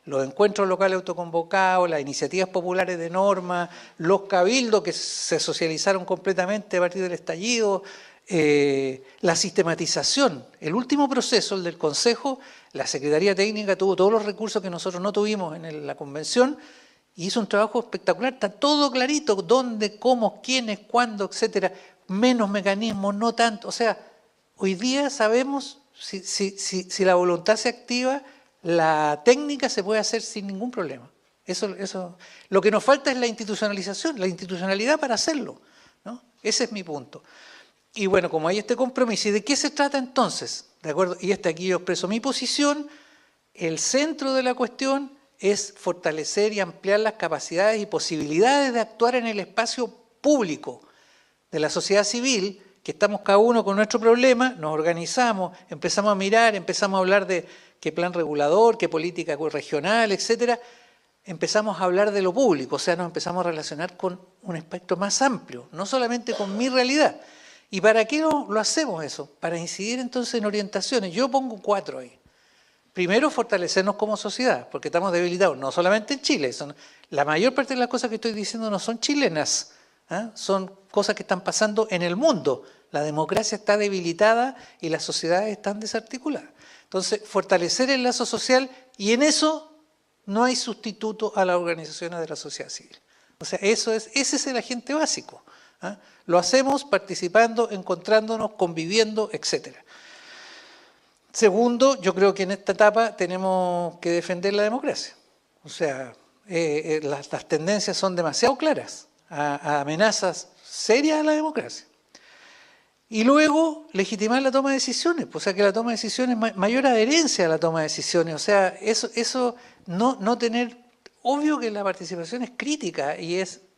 S4: los encuentros locales autoconvocados, las iniciativas populares de norma, los cabildos que se socializaron completamente a partir del estallido, la sistematización. El último proceso, el del Consejo, la Secretaría Técnica tuvo todos los recursos que nosotros no tuvimos en la convención y hizo un trabajo espectacular, está todo clarito, dónde, cómo, quiénes, cuándo, etcétera, menos mecanismos, no tanto. O sea, hoy día sabemos si la voluntad se activa, la técnica se puede hacer sin ningún problema. Eso, lo que nos falta es la institucionalización, la institucionalidad para hacerlo, ¿no? Ese es mi punto. Y bueno, como hay este compromiso, ¿y de qué se trata entonces? ¿De acuerdo? Y aquí yo expreso mi posición. El centro de la cuestión es fortalecer y ampliar las capacidades y posibilidades de actuar en el espacio público de la sociedad civil, que estamos cada uno con nuestro problema, nos organizamos, empezamos a mirar, empezamos a hablar de qué plan regulador, qué política regional, etcétera. Empezamos a hablar de lo público, o sea, nos empezamos a relacionar con un espectro más amplio, no solamente con mi realidad. ¿Y para qué lo hacemos eso? Para incidir entonces en orientaciones. Yo pongo 4 ahí. Primero, fortalecernos como sociedad, porque estamos debilitados, no solamente en Chile. La mayor parte de las cosas que estoy diciendo no son chilenas, son cosas que están pasando en el mundo. La democracia está debilitada y las sociedades están desarticuladas. Entonces, fortalecer el lazo social, y en eso no hay sustituto a las organizaciones de la sociedad civil. O sea, ese es el agente básico. Lo hacemos participando, encontrándonos, conviviendo, etc. Segundo, yo creo que en esta etapa tenemos que defender la democracia. O sea, las tendencias son demasiado claras a amenazas serias a la democracia. Y luego legitimar la toma de decisiones, o sea, que la toma de decisiones, mayor adherencia a la toma de decisiones, o sea, eso no tener, obvio que la participación es crítica,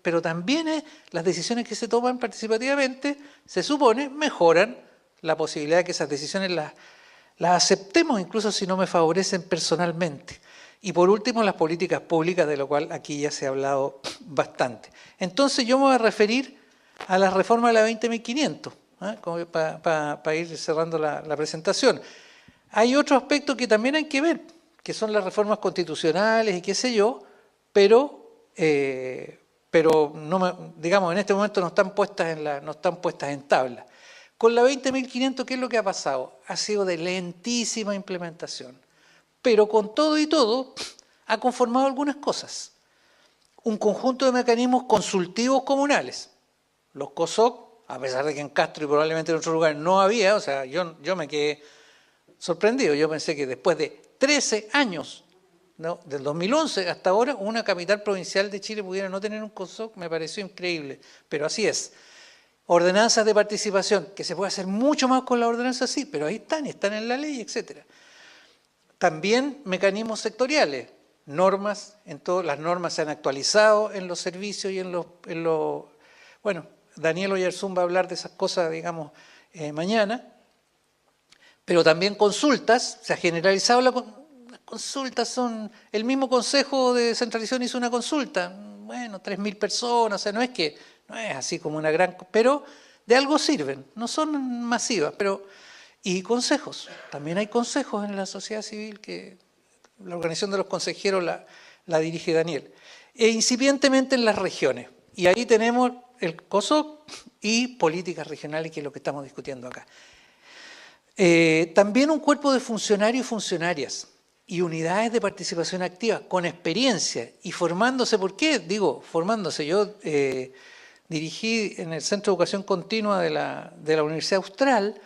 S4: pero también las decisiones que se toman participativamente, se supone, mejoran la posibilidad de que esas decisiones las aceptemos, incluso si no me favorecen personalmente. Y por último, las políticas públicas, de lo cual aquí ya se ha hablado bastante. Entonces yo me voy a referir a la reforma de la 20.500, para ir cerrando la presentación. Hay otro aspecto que también hay que ver, que son las reformas constitucionales y qué sé yo, pero no, digamos, en este momento no están puestas en tabla. Con la 20.500, ¿qué es lo que ha pasado? Ha sido de lentísima implementación, pero con todo y todo ha conformado algunas cosas. Un conjunto de mecanismos consultivos comunales, los COSOC, a pesar de que en Castro y probablemente en otros lugares no había, o sea, yo me quedé sorprendido. Yo pensé que después de 13 años, ¿no?, del 2011 hasta ahora, una capital provincial de Chile pudiera no tener un COSOC, me pareció increíble, pero así es. Ordenanzas de participación, que se puede hacer mucho más con las ordenanzas, sí, pero ahí están en la ley, etc. También mecanismos sectoriales, normas, las normas se han actualizado en los servicios y en los bueno, Daniel Oyarzún va a hablar de esas cosas, digamos, mañana, pero también consultas, se ha generalizado las consultas, son, el mismo Consejo de Descentralización hizo una consulta, bueno, 3.000 personas, o sea, no es así como una gran, pero de algo sirven, no son masivas, y consejos, también hay consejos en la sociedad civil, que la organización de los consejeros la dirige Daniel, e incipientemente en las regiones, y ahí tenemos el COSOC y políticas regionales, que es lo que estamos discutiendo acá. También un cuerpo de funcionarios y funcionarias y unidades de participación activa con experiencia y formándose. ¿Por qué? Digo, formándose. Yo dirigí en el Centro de Educación Continua de la Universidad Austral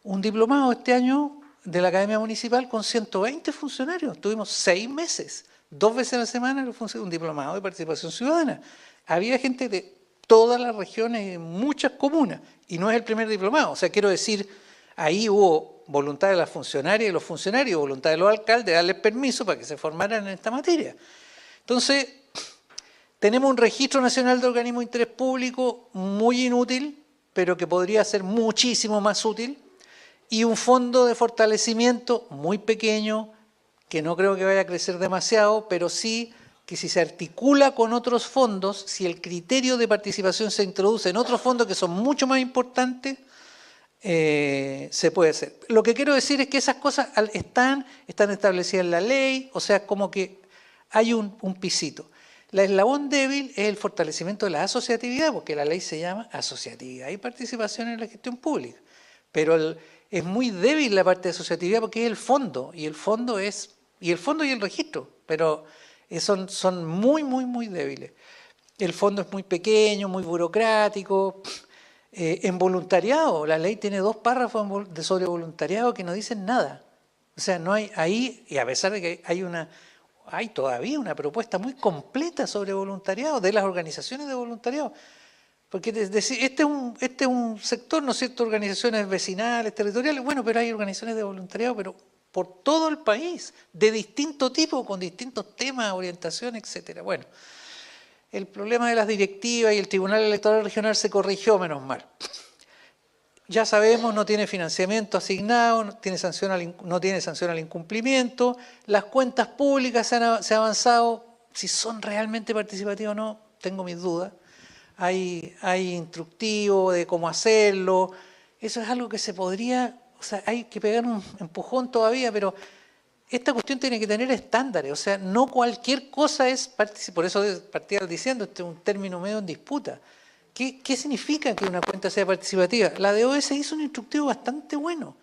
S4: un diplomado este año de la Academia Municipal con 120 funcionarios. Tuvimos 6 meses, 2 veces a la semana, un diplomado de participación ciudadana. Había gente de todas las regiones, muchas comunas, y no es el primer diplomado. O sea, quiero decir, ahí hubo voluntad de las funcionarias y los funcionarios, voluntad de los alcaldes de darles permiso para que se formaran en esta materia. Entonces, tenemos un registro nacional de organismos de interés público muy inútil, pero que podría ser muchísimo más útil, y un fondo de fortalecimiento muy pequeño, que no creo que vaya a crecer demasiado, pero sí que si se articula con otros fondos, si el criterio de participación se introduce en otros fondos que son mucho más importantes, se puede hacer. Lo que quiero decir es que esas cosas están establecidas en la ley, o sea, como que hay un pisito. La eslabón débil es el fortalecimiento de la asociatividad, porque la ley se llama asociatividad y participación en la gestión pública. Pero es muy débil la parte de asociatividad porque es el fondo, y el fondo y el registro, pero son muy, muy, muy débiles. El fondo es muy pequeño, muy burocrático. En voluntariado, la ley tiene 2 párrafos sobre voluntariado que no dicen nada. O sea, no hay ahí, y a pesar de que hay todavía una propuesta muy completa sobre voluntariado de las organizaciones de voluntariado. Porque este es un sector, ¿no es cierto?, organizaciones vecinales, territoriales, bueno, pero hay organizaciones de voluntariado, pero por todo el país, de distinto tipo, con distintos temas, orientación, etcétera. Bueno, el problema de las directivas y el Tribunal Electoral Regional se corrigió, menos mal. Ya sabemos, no tiene financiamiento asignado, no tiene sanción al incumplimiento, las cuentas públicas se ha avanzado, si son realmente participativas o no, tengo mis dudas. Hay instructivo de cómo hacerlo, eso es algo que se podría, o sea, hay que pegar un empujón todavía, pero esta cuestión tiene que tener estándares, o sea, no cualquier cosa es participativa, por eso partía diciendo, este es un término medio en disputa. ¿Qué significa que una cuenta sea participativa? La DOS hizo un instructivo bastante bueno.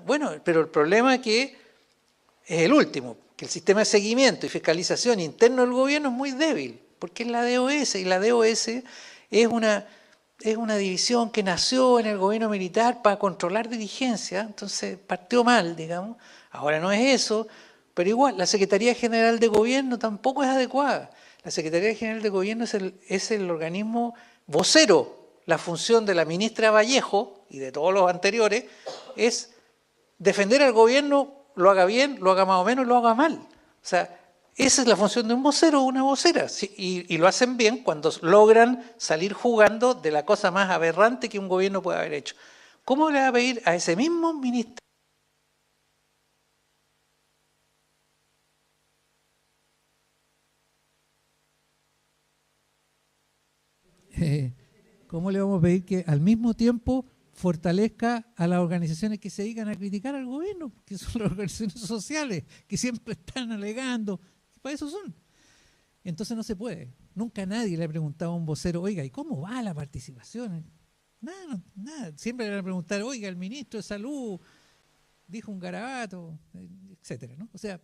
S4: Bueno, pero el problema es que es el último, que el sistema de seguimiento y fiscalización interno del gobierno es muy débil, porque es la DOS, y la DOS es una división que nació en el gobierno militar para controlar dirigencia, entonces partió mal, digamos. Ahora no es eso, Pero igual, la Secretaría General de Gobierno tampoco es adecuada. La Secretaría General de Gobierno es el organismo vocero. La función de la ministra Vallejo y de todos los anteriores es defender al gobierno, lo haga bien, lo haga más o menos, lo haga mal. O sea, esa es la función de un vocero o una vocera. Y lo hacen bien cuando logran salir jugando de la cosa más aberrante que un gobierno puede haber hecho. ¿Cómo le va a pedir a ese mismo ministro?
S5: ¿Cómo le vamos a pedir que al mismo tiempo fortalezca a las organizaciones que se dedican a criticar al gobierno, que son las organizaciones sociales, que siempre están alegando, para eso son? Entonces no se puede. Nunca nadie le ha preguntado a un vocero, oiga, ¿y cómo va la participación? Nada, nada. Siempre le van a preguntar, oiga, el ministro de Salud dijo un garabato, etcétera, ¿no? O sea,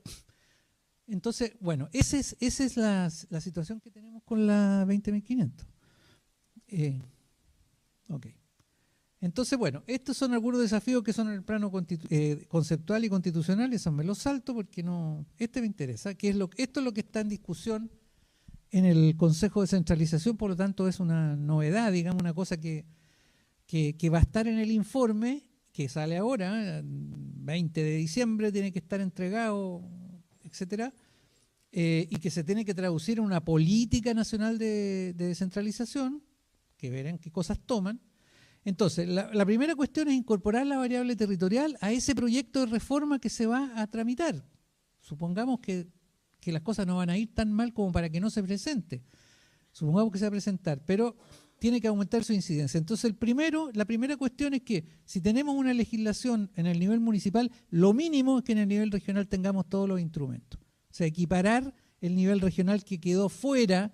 S5: entonces, bueno, esa es la situación que tenemos con la 20.500. Ok. Entonces, bueno, estos son algunos desafíos que son en el plano conceptual y constitucional, eso me lo salto porque no, me interesa, que esto es lo que está en discusión en el Consejo de Descentralización, por lo tanto es una novedad, digamos, una cosa que va a estar en el informe, que sale ahora, 20 de diciembre, tiene que estar entregado, etcétera, y que se tiene que traducir en una política nacional de descentralización, que verán qué cosas toman. Entonces, la primera cuestión es incorporar la variable territorial a ese proyecto de reforma que se va a tramitar. Supongamos que las cosas no van a ir tan mal como para que no se presente. Supongamos que se va a presentar, pero tiene que aumentar su incidencia. Entonces, la primera cuestión es que si tenemos una legislación en el nivel municipal, lo mínimo es que en el nivel regional tengamos todos los instrumentos. O sea, equiparar el nivel regional que quedó fuera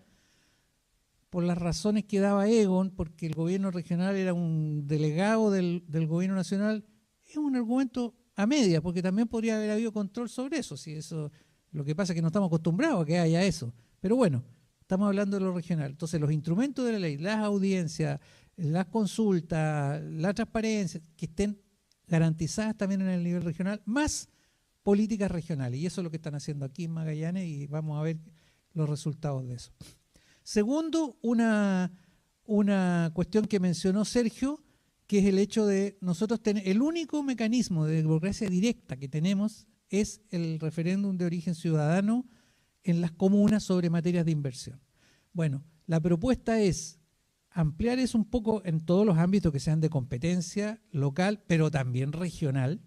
S5: por las razones que daba Egon, porque el gobierno regional era un delegado del gobierno nacional, es un argumento a media, porque también podría haber habido control sobre eso. Si eso, lo que pasa es que no estamos acostumbrados a que haya eso. Pero bueno, estamos hablando de lo regional. Entonces, los instrumentos de la ley, las audiencias, las consultas, la transparencia, que estén garantizadas también en el nivel regional, más políticas regionales. Y eso es lo que están haciendo aquí en Magallanes y vamos a ver los resultados de eso. Segundo, una cuestión que mencionó Sergio, que es el hecho de nosotros tener el único mecanismo de democracia directa que tenemos es el referéndum de origen ciudadano en las comunas sobre materias de inversión. Bueno, la propuesta es ampliar eso un poco en todos los ámbitos que sean de competencia local, pero también regional.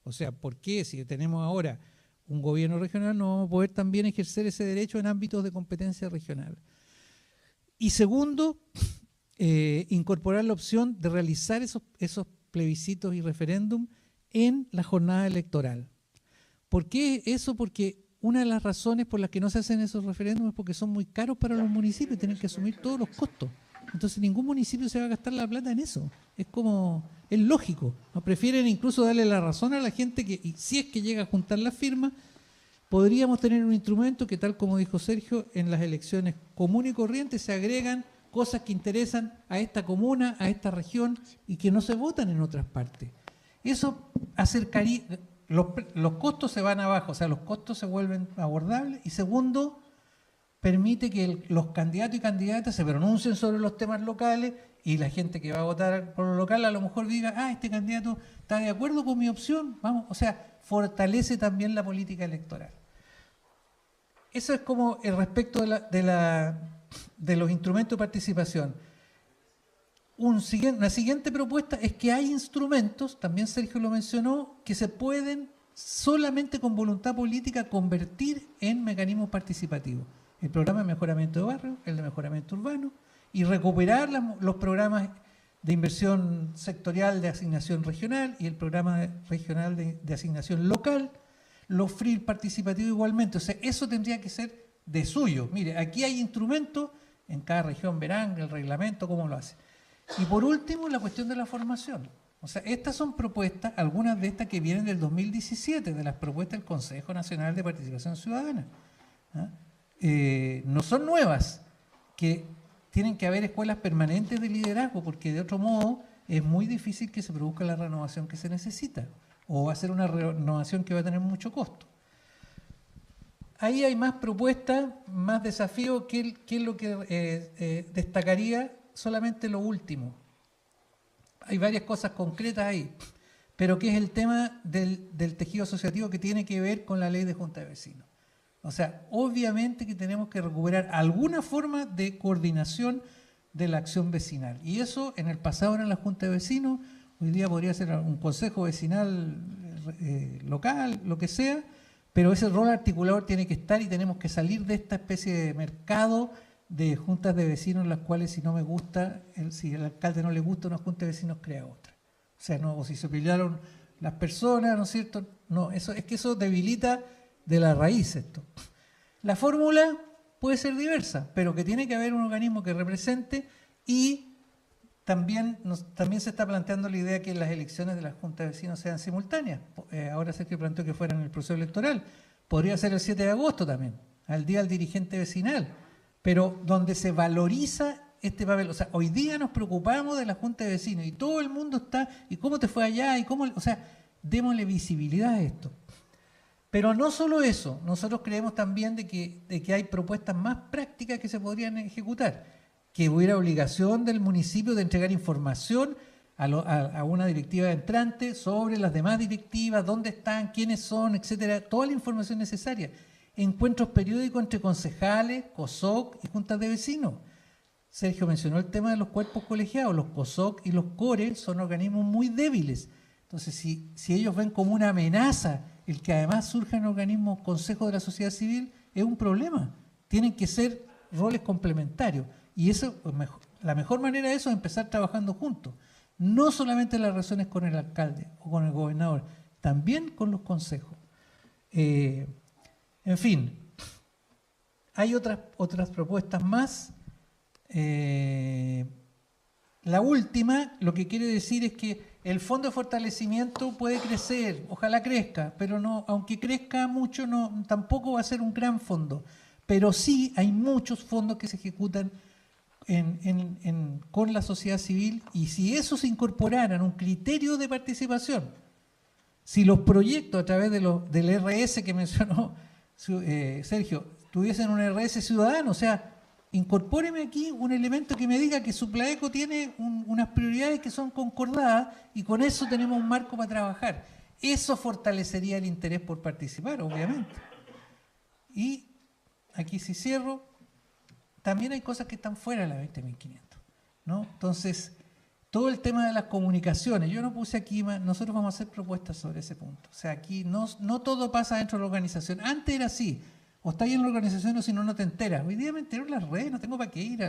S5: O sea, ¿por qué si tenemos ahora un gobierno regional no vamos a poder también ejercer ese derecho en ámbitos de competencia regional? Y segundo, incorporar la opción de realizar esos plebiscitos y referéndum en la jornada electoral. ¿Por qué eso? Porque una de las razones por las que no se hacen esos referéndums es porque son muy caros para los municipios y tienen que asumir todos los costos. Entonces ningún municipio se va a gastar la plata en eso. Es lógico. ¿No? Prefieren incluso darle la razón a la gente que, y si es que llega a juntar las firmas, podríamos tener un instrumento que, tal como dijo Sergio, en las elecciones comunes y corrientes se agregan cosas que interesan a esta comuna, a esta región y que no se votan en otras partes. Eso acercaría, los costos se van abajo, o sea, los costos se vuelven abordables y segundo, permite que los candidatos y candidatas se pronuncien sobre los temas locales y la gente que va a votar por lo local a lo mejor diga, este candidato está de acuerdo con mi opción, vamos, o sea, fortalece también la política electoral. Eso es como el respecto de los instrumentos de participación. Una siguiente propuesta es que hay instrumentos, también Sergio lo mencionó, que se pueden solamente con voluntad política convertir en mecanismos participativos. El programa de mejoramiento de barrio, el de mejoramiento urbano, y recuperar los programas de inversión sectorial de asignación regional y el programa regional de asignación local, los FRIL participativos igualmente. O sea, eso tendría que ser de suyo. Mire, aquí hay instrumentos, en cada región verán el reglamento, cómo lo hace. Y por último, la cuestión de la formación. O sea, estas son propuestas, algunas de estas que vienen del 2017, de las propuestas del Consejo Nacional de Participación Ciudadana. No son nuevas, que tienen que haber escuelas permanentes de liderazgo, porque de otro modo es muy difícil que se produzca la renovación que se necesita, o va a ser una renovación que va a tener mucho costo. ahí hay más propuestas, más desafíos. ¿Qué es lo que destacaría? Solamente lo último. Hay varias cosas concretas ahí, pero que es el tema del tejido asociativo que tiene que ver con la ley de junta de vecinos. O sea, obviamente que tenemos que recuperar alguna forma de coordinación de la acción vecinal. Y eso en el pasado era la junta de vecinos, hoy día podría ser un consejo vecinal local, lo que sea, pero ese rol articulador tiene que estar y tenemos que salir de esta especie de mercado de juntas de vecinos en las cuales si no me gusta, si al alcalde no le gusta una junta de vecinos, crea otra. O sea, no, o si se pelearon las personas, ¿no es cierto? No, es que eso debilita de la raíz esto. La fórmula puede ser diversa, pero que tiene que haber un organismo que represente, y también se está planteando la idea que las elecciones de las juntas de vecinos sean simultáneas. Ahora Sergio planteó que fueran en el proceso electoral. Podría ser el 7 de agosto también, al día del dirigente vecinal, pero donde se valoriza este papel. O sea, hoy día nos preocupamos de la junta de vecinos y todo el mundo está, ¿y cómo te fue allá? Y cómo, o sea, démosle visibilidad a esto. Pero no solo eso, nosotros creemos también de que hay propuestas más prácticas que se podrían ejecutar, que hubiera obligación del municipio de entregar información a una directiva entrante sobre las demás directivas, dónde están, quiénes son, etcétera, toda la información necesaria. Encuentros periódicos entre concejales, COSOC y juntas de vecinos. Sergio mencionó el tema de los cuerpos colegiados. Los COSOC y los CORE son organismos muy débiles. Entonces, si ellos ven como una amenaza el que además surjan organismos, consejos de la sociedad civil, es un problema. Tienen que ser roles complementarios. Y eso, la mejor manera de eso es empezar trabajando juntos. No solamente en las relaciones con el alcalde o con el gobernador, también con los consejos. En fin, hay otras propuestas más. La última, lo que quiere decir es que el fondo de fortalecimiento puede crecer, ojalá crezca, pero no, aunque crezca mucho, no, tampoco va a ser un gran fondo. Pero sí hay muchos fondos que se ejecutan con la sociedad civil, y si eso se incorporara en un criterio de participación, si los proyectos a través del RS que mencionó Sergio, tuviesen un RS ciudadano, o sea, incorpóreme aquí un elemento que me diga que Suplaeco tiene unas prioridades que son concordadas, y con eso tenemos un marco para trabajar. Eso fortalecería el interés por participar, obviamente. Y aquí sí cierro. También hay cosas que están fuera de la 20.500, ¿no? Entonces, todo el tema de las comunicaciones, yo no puse aquí más, nosotros vamos a hacer propuestas sobre ese punto. O sea, aquí no todo pasa dentro de la organización. Antes era así. O estás en la organización o si no, no te enteras. Hoy día me entero en las redes, no tengo para qué ir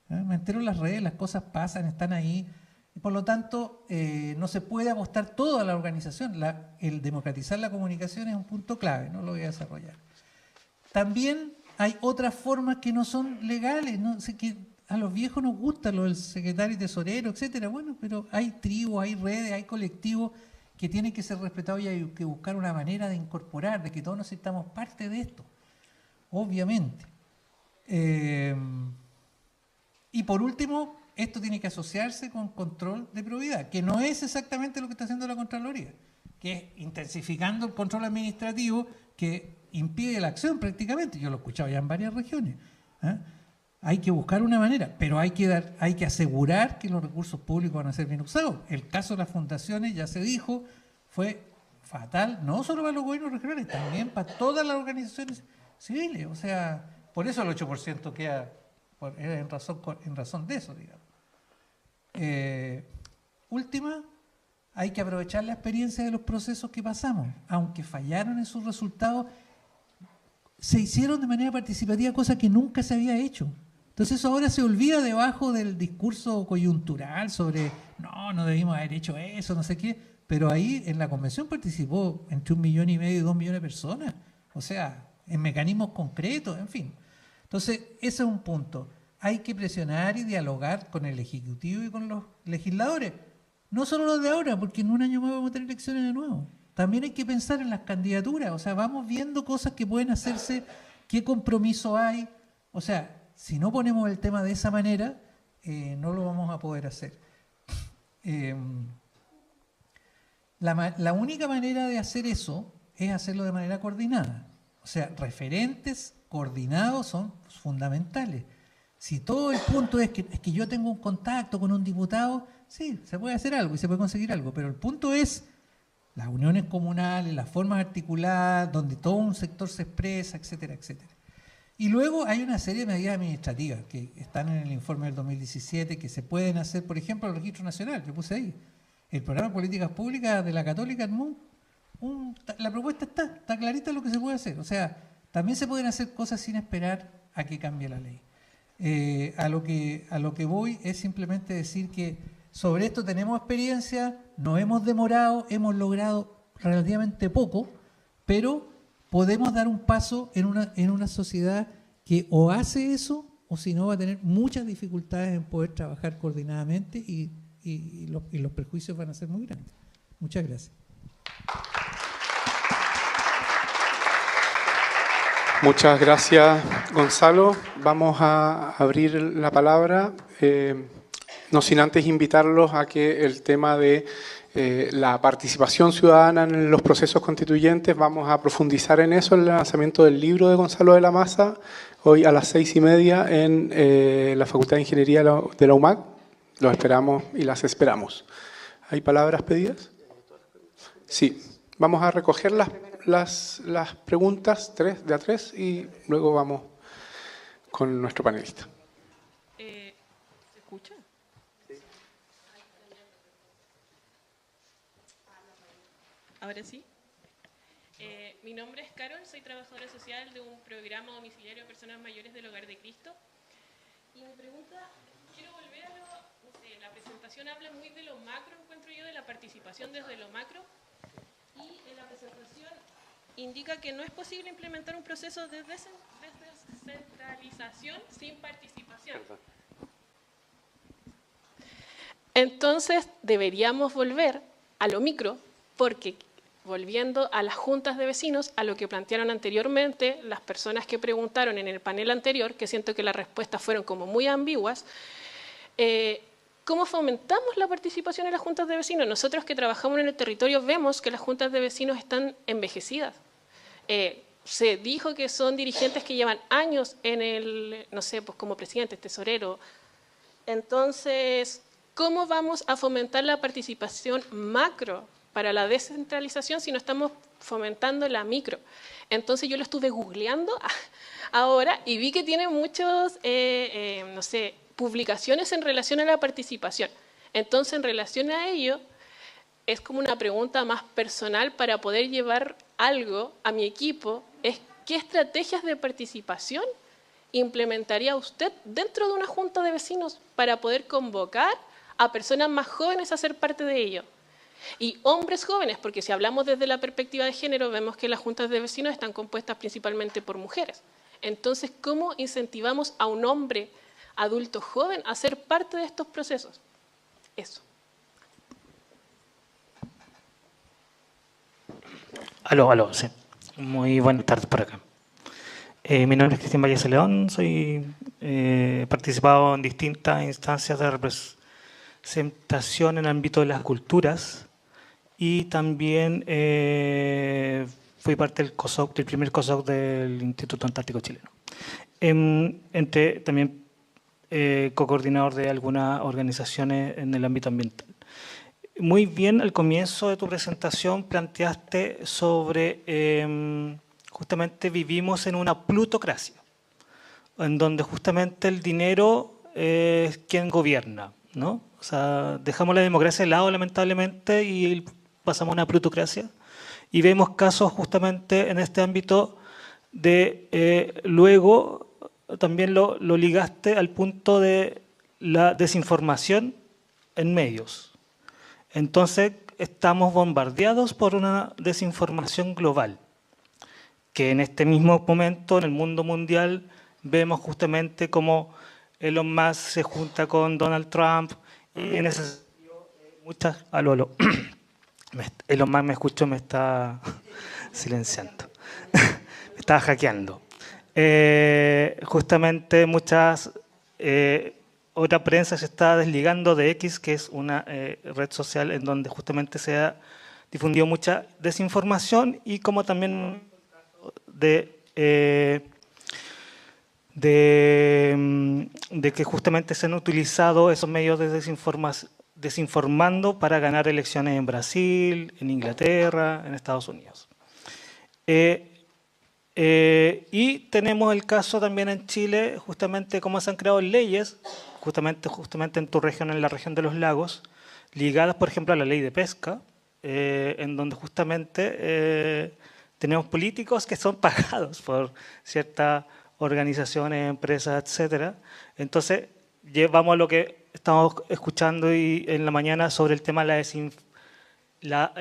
S5: me entero en las redes, las cosas pasan, están ahí. Y por lo tanto, no se puede apostar todo a la organización. El democratizar la comunicación es un punto clave, no lo voy a desarrollar. También hay otras formas que no son legales, ¿no? Sé que a los viejos nos gusta lo del secretario y tesorero, etcétera. Bueno, pero hay tribus, hay redes, hay colectivos que tienen que ser respetados, y hay que buscar una manera de incorporar, de que todos nos sintamos parte de esto. Obviamente. Y por último, esto tiene que asociarse con control de probidad, que no es exactamente lo que está haciendo la Contraloría, que es intensificando el control administrativo que impide la acción prácticamente. Yo lo he escuchado ya en varias regiones. Hay que buscar una manera, pero hay que asegurar que los recursos públicos van a ser bien usados. El caso de las fundaciones, ya se dijo, fue fatal, no solo para los gobiernos regionales, también para todas las organizaciones civiles. O sea, por eso el 8% queda en razón de eso, digamos. Última, hay que aprovechar la experiencia de los procesos que pasamos. Aunque fallaron en sus resultados, se hicieron de manera participativa, cosa que nunca se había hecho. Entonces eso ahora se olvida debajo del discurso coyuntural sobre no debimos haber hecho eso, no sé qué, pero ahí en la convención participó entre 1,5 millones y 2 millones de personas, o sea, en mecanismos concretos, en fin. Entonces, ese es un punto. Hay que presionar y dialogar con el Ejecutivo y con los legisladores, no solo los de ahora, porque en un año más vamos a tener elecciones de nuevo. También hay que pensar en las candidaturas, o sea, vamos viendo cosas que pueden hacerse, qué compromiso hay. O sea, si no ponemos el tema de esa manera, no lo vamos a poder hacer. La única manera de hacer eso es hacerlo de manera coordinada. O sea, referentes coordinados son fundamentales. Si todo el punto es que yo tengo un contacto con un diputado, sí, se puede hacer algo y se puede conseguir algo, pero el punto es las uniones comunales, las formas articuladas, donde todo un sector se expresa, etcétera, etcétera. Y luego hay una serie de medidas administrativas que están en el informe del 2017 que se pueden hacer, por ejemplo, el registro nacional, yo puse ahí. El programa de políticas públicas de la Católica armó la propuesta está clarita lo que se puede hacer. O sea, también se pueden hacer cosas sin esperar a que cambie la ley. A lo que voy es simplemente decir que sobre esto tenemos experiencia, nos hemos demorado, hemos logrado relativamente poco, pero podemos dar un paso en una sociedad que o hace eso o si no va a tener muchas dificultades en poder trabajar coordinadamente y los perjuicios van a ser muy grandes. Muchas gracias.
S2: Muchas gracias, Gonzalo. Vamos a abrir la palabra, no sin antes invitarlos a que el tema de la participación ciudadana en los procesos constituyentes, vamos a profundizar en eso, en el lanzamiento del libro de Gonzalo de la Maza, hoy a las 6:30 en la Facultad de Ingeniería de la UMAC. Los esperamos y las esperamos. ¿Hay palabras pedidas? Sí. Vamos a recoger las preguntas de a tres y luego vamos con nuestro panelista.
S6: ¿Se escucha? ¿Ahora sí? Mi nombre es Carol, soy trabajadora social de un programa domiciliario de personas mayores del Hogar de Cristo. Y mi pregunta, quiero volver a la presentación habla muy de lo macro, encuentro yo, de la participación desde lo macro. Y en la presentación indica que no es posible implementar un proceso de descentralización sin participación. Entonces deberíamos volver a lo micro, porque volviendo a las juntas de vecinos, a lo que plantearon anteriormente las personas que preguntaron en el panel anterior, que siento que las respuestas fueron como muy ambiguas, ¿cómo fomentamos la participación en las juntas de vecinos? Nosotros que trabajamos en el territorio vemos que las juntas de vecinos están envejecidas. Se dijo que son dirigentes que llevan años en el, no sé, pues como presidente, tesorero. Entonces, ¿cómo vamos a fomentar la participación macro para la descentralización si no estamos fomentando la micro? Entonces yo lo estuve googleando ahora y vi que tiene muchos, no sé, publicaciones en relación a la participación. Entonces, en relación a ello, es como una pregunta más personal para poder llevar algo a mi equipo, es ¿qué estrategias de participación implementaría usted dentro de una junta de vecinos para poder convocar a personas más jóvenes a ser parte de ello? Y hombres jóvenes, porque si hablamos desde la perspectiva de género, vemos que las juntas de vecinos están compuestas principalmente por mujeres. Entonces, ¿cómo incentivamos a un hombre adulto joven a ser parte de estos procesos? Eso.
S7: Aló, sí. Muy buenas tardes por acá. Mi nombre es Cristian Vallese León, soy participado en distintas instancias de representación en el ámbito de las culturas y también fui parte del COSOC, del primer COSOC del Instituto Antártico Chileno. También co-coordinador de algunas organizaciones en el ámbito ambiental. Muy bien, al comienzo de tu presentación planteaste sobre, justamente vivimos en una plutocracia, en donde justamente el dinero es quien gobierna, ¿no? O sea, dejamos la democracia de lado lamentablemente y pasamos a una plutocracia y vemos casos justamente en este ámbito de, luego también lo ligaste al punto de la desinformación en medios. Entonces, estamos bombardeados por una desinformación global, que en este mismo momento, en el mundo mundial, vemos justamente cómo Elon Musk se junta con Donald Trump, y en ese sentido, muchas... Aló. Elon Musk me escuchó, me está silenciando, me estaba hackeando. Justamente muchas... otra prensa se está desligando de X, que es una red social en donde justamente se ha difundido mucha desinformación y como también de de que justamente se han utilizado esos medios de desinformando para ganar elecciones en Brasil, en Inglaterra, en Estados Unidos. Y tenemos el caso también en Chile, justamente cómo se han creado leyes, justamente en tu región, en la región de los lagos, ligadas, por ejemplo, a la ley de pesca, en donde justamente tenemos políticos que son pagados por ciertas organizaciones, empresas, etcétera. Entonces, vamos a lo que estamos escuchando y en la mañana sobre el tema de la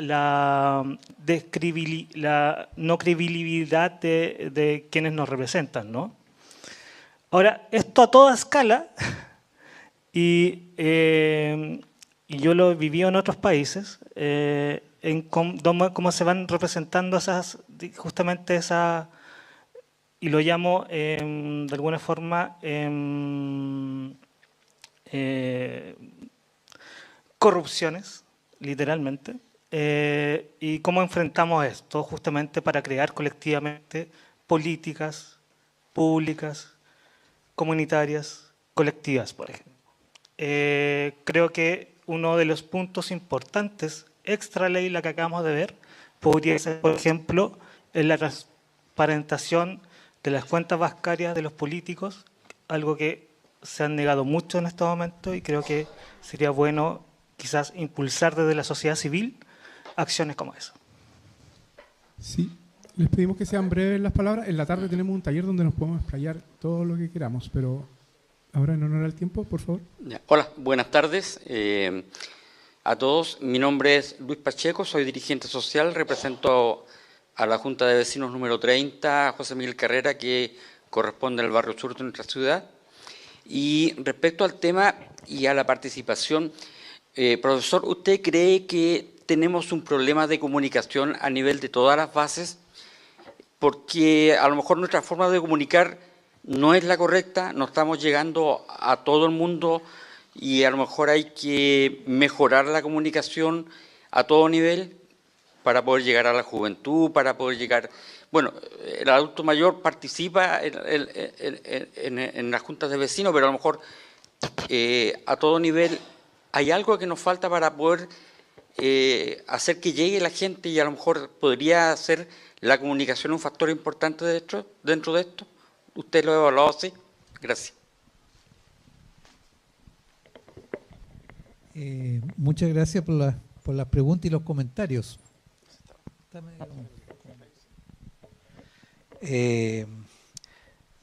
S7: no credibilidad de quienes nos representan, ¿no? Ahora, esto a toda escala, y yo lo he vivido en otros países, en cómo se van representando justamente esas, y lo llamo de alguna forma corrupciones, literalmente, y cómo enfrentamos esto justamente para crear colectivamente políticas públicas, comunitarias, colectivas, por ejemplo. Creo que uno de los puntos importantes, extra ley, la que acabamos de ver, podría ser, por ejemplo, en la transparentación de las cuentas bancarias de los políticos, algo que se han negado mucho en estos momentos, y creo que sería bueno quizás impulsar desde la sociedad civil acciones como esa.
S8: Sí, les pedimos que sean breves las palabras. En la tarde tenemos un taller donde nos podemos explayar todo lo que queramos, pero ahora, en honor al tiempo, por favor.
S9: Hola, buenas tardes a todos. Mi nombre es Luis Pacheco, soy dirigente social, represento a la Junta de Vecinos número 30, José Miguel Carrera, que corresponde al barrio sur de nuestra ciudad. Y respecto al tema y a la participación, profesor, ¿usted cree que tenemos un problema de comunicación a nivel de todas las bases? Porque a lo mejor nuestra forma de comunicar no es la correcta, no estamos llegando a todo el mundo y a lo mejor hay que mejorar la comunicación a todo nivel para poder llegar a la juventud, para poder llegar... Bueno, el adulto mayor participa en las juntas de vecinos, pero a lo mejor a todo nivel hay algo que nos falta para poder hacer que llegue la gente, y a lo mejor podría ser la comunicación un factor importante dentro de esto. ¿Usted lo ha evaluado así? Gracias.
S5: Muchas gracias por las preguntas y los comentarios.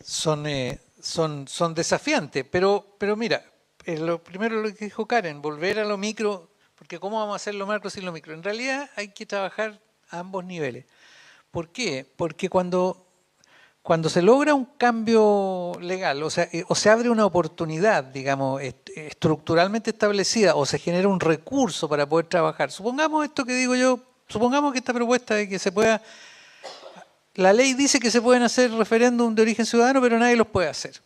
S5: Son desafiantes, pero mira, lo primero lo que dijo Karen, volver a lo micro, porque ¿cómo vamos a hacer lo macro sin lo micro? En realidad hay que trabajar a ambos niveles. ¿Por qué? Porque cuando se logra un cambio legal, o se abre una oportunidad, digamos, estructuralmente establecida, o se genera un recurso para poder trabajar, supongamos esto que digo yo, supongamos que esta propuesta de que se pueda... La ley dice que se pueden hacer referéndum de origen ciudadano, pero nadie los puede hacer.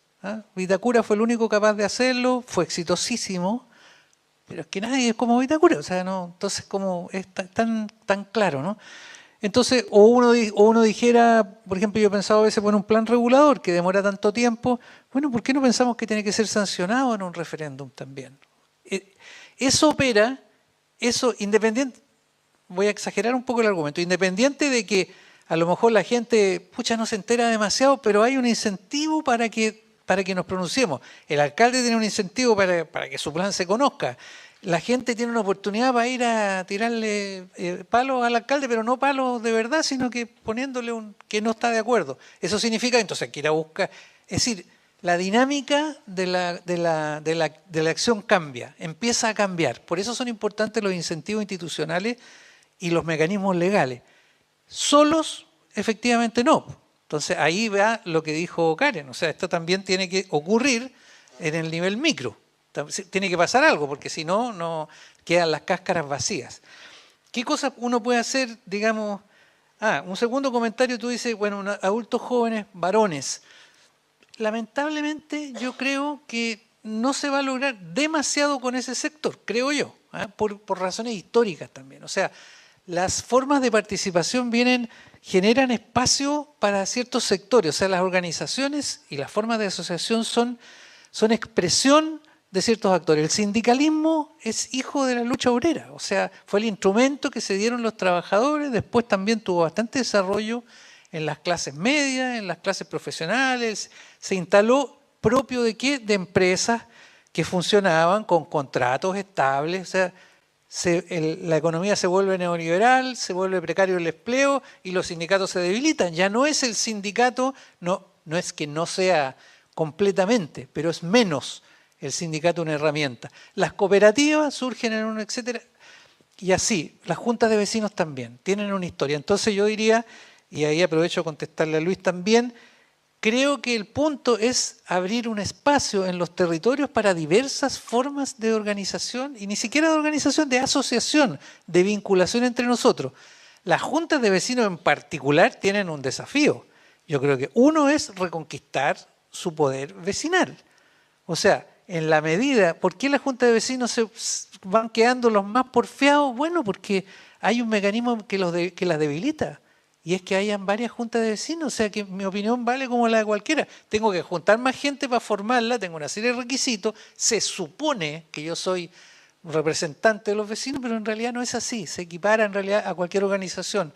S5: Vitacura fue el único capaz de hacerlo, fue exitosísimo, pero es que nadie es como Vitacura, o sea, no, entonces como es tan claro, ¿no? Entonces, o uno dijera, por ejemplo, yo he pensado a veces poner un plan regulador que demora tanto tiempo, bueno, ¿por qué no pensamos que tiene que ser sancionado en un referéndum también? Eso opera, eso independiente, voy a exagerar un poco el argumento, independiente de que a lo mejor la gente, no se entera demasiado, pero hay un incentivo para que nos pronunciemos. El alcalde tiene un incentivo para que su plan se conozca. La gente tiene una oportunidad para ir a tirarle palos al alcalde, pero no palos de verdad, sino que poniéndole que no está de acuerdo. Eso significa entonces que ir a buscar. Es decir, la dinámica de la acción cambia, empieza a cambiar. Por eso son importantes los incentivos institucionales y los mecanismos legales. Solos, efectivamente no. Entonces ahí va lo que dijo Karen, o sea, esto también tiene que ocurrir en el nivel micro. Tiene que pasar algo, porque si no, no quedan las cáscaras vacías. ¿Qué cosas uno puede hacer, digamos? Un segundo comentario, tú dices, bueno, adultos jóvenes, varones. Lamentablemente yo creo que no se va a lograr demasiado con ese sector, creo yo, por razones históricas también. O sea, las formas de participación generan espacio para ciertos sectores. O sea, las organizaciones y las formas de asociación son expresión de ciertos actores. El sindicalismo es hijo de la lucha obrera, o sea, fue el instrumento que se dieron los trabajadores, después también tuvo bastante desarrollo en las clases medias, en las clases profesionales, se instaló propio de qué? De empresas que funcionaban con contratos estables, o sea, la economía se vuelve neoliberal, se vuelve precario el empleo y los sindicatos se debilitan. Ya no es el sindicato, no es que no sea completamente, pero es menos el sindicato una herramienta. Las cooperativas surgen en un etcétera, y así, las juntas de vecinos también, tienen una historia. Entonces yo diría, y ahí aprovecho a contestarle a Luis también, creo que el punto es abrir un espacio en los territorios para diversas formas de organización, y ni siquiera de organización, de asociación, de vinculación entre nosotros. Las juntas de vecinos en particular tienen un desafío. Yo creo que uno es reconquistar su poder vecinal. O sea, en la medida, ¿por qué las juntas de vecinos se van quedando los más porfiados? Bueno, porque hay un mecanismo que las debilita. Y es que hayan varias juntas de vecinos, o sea que mi opinión vale como la de cualquiera. Tengo que juntar más gente para formarla, tengo una serie de requisitos, se supone que yo soy representante de los vecinos, pero en realidad no es así, se equipara en realidad a cualquier organización.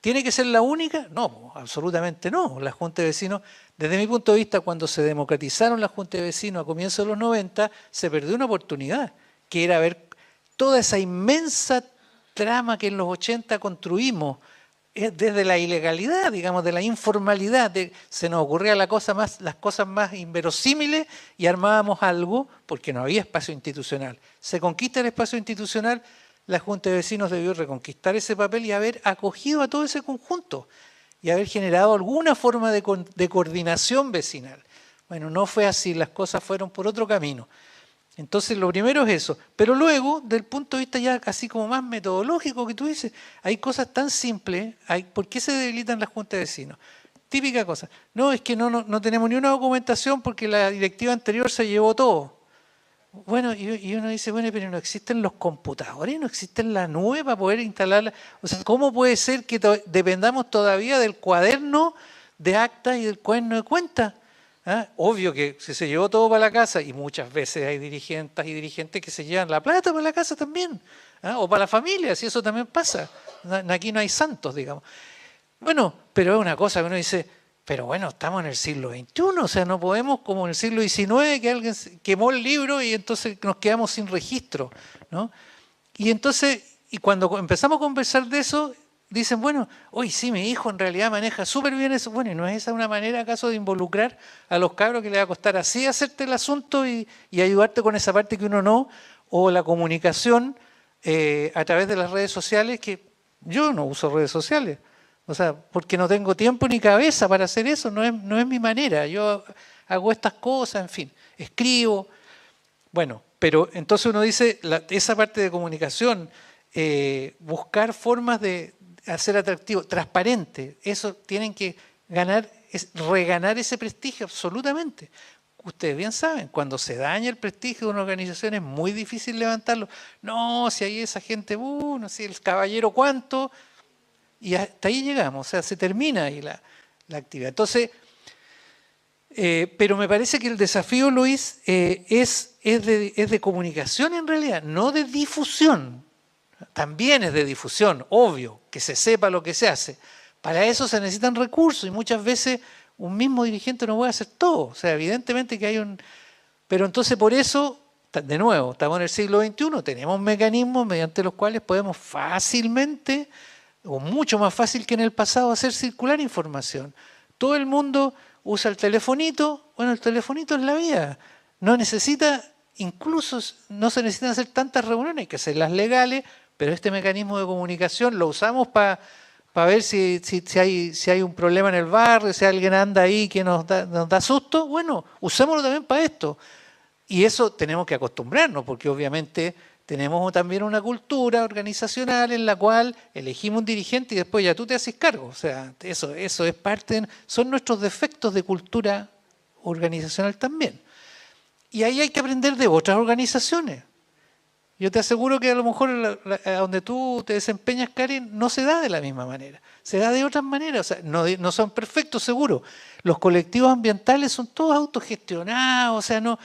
S5: ¿Tiene que ser la única? No, absolutamente no. La Junta de Vecinos, desde mi punto de vista, cuando se democratizaron las Juntas de Vecinos a comienzos de los 90, se perdió una oportunidad, que era ver toda esa inmensa trama que en los 80 construimos, desde la ilegalidad, digamos, de la informalidad, se nos ocurría las cosas más inverosímiles y armábamos algo porque no había espacio institucional. Se conquista el espacio institucional, la Junta de Vecinos debió reconquistar ese papel y haber acogido a todo ese conjunto y haber generado alguna forma de coordinación vecinal. Bueno, no fue así, las cosas fueron por otro camino. Entonces, lo primero es eso. Pero luego, del punto de vista ya así como más metodológico que tú dices, hay cosas tan simples. ¿Por qué se debilitan las juntas de vecinos? Típica cosa. No, es que no tenemos ni una documentación porque la directiva anterior se llevó todo. Bueno, y uno dice, bueno, pero no existen los computadores, no existen la nube para poder instalarla. O sea, ¿cómo puede ser que dependamos todavía del cuaderno de actas y del cuaderno de cuentas? ¿Ah? Obvio que si se llevó todo para la casa, y muchas veces hay dirigentes y dirigentes que se llevan la plata para la casa también, ¿ah? O para la familia, si eso también pasa. Aquí no hay santos, digamos. Bueno, pero es una cosa que uno dice, pero bueno, estamos en el siglo XXI, o sea, no podemos como en el siglo XIX que alguien quemó el libro y entonces nos quedamos sin registro, ¿no? Y entonces, y cuando empezamos a conversar de eso, dicen, bueno, hoy sí, mi hijo en realidad maneja súper bien eso. Bueno, ¿y no es esa una manera acaso de involucrar a los cabros que le va a costar así hacerte el asunto y ayudarte con esa parte que uno no? O la comunicación a través de las redes sociales, que yo no uso redes sociales. O sea, porque no tengo tiempo ni cabeza para hacer eso, no es mi manera. Yo hago estas cosas, en fin, escribo. Bueno, pero entonces uno dice, esa parte de comunicación, buscar formas de hacer atractivo, transparente, eso tienen que reganar ese prestigio absolutamente. Ustedes bien saben, cuando se daña el prestigio de una organización es muy difícil levantarlo. No, si hay esa gente, no sé, el caballero cuánto, y hasta ahí llegamos, o sea, se termina ahí la actividad. Entonces, pero me parece que el desafío, Luis, es de comunicación en realidad, no de difusión. También es de difusión, obvio, que se sepa lo que se hace. Para eso se necesitan recursos y muchas veces un mismo dirigente no puede hacer todo. O sea, evidentemente que hay un... Pero entonces por eso, de nuevo, estamos en el siglo XXI, tenemos mecanismos mediante los cuales podemos fácilmente, o mucho más fácil que en el pasado, hacer circular información. Todo el mundo usa el telefonito, bueno, el telefonito es la vía. No necesita, incluso no se necesitan hacer tantas reuniones, hay que hacerlas legales, pero este mecanismo de comunicación lo usamos para ver si hay un problema en el barrio, si alguien anda ahí que nos da susto. Bueno, usémoslo también para esto. Y eso tenemos que acostumbrarnos, porque obviamente tenemos también una cultura organizacional en la cual elegimos un dirigente y después ya tú te haces cargo. O sea, eso es parte, son nuestros defectos de cultura organizacional también. Y ahí hay que aprender de otras organizaciones. Yo te aseguro que a lo mejor a donde tú te desempeñas, Karen, no se da de la misma manera. Se da de otras maneras. O sea, no son perfectos, seguro. Los colectivos ambientales son todos autogestionados. O sea, no.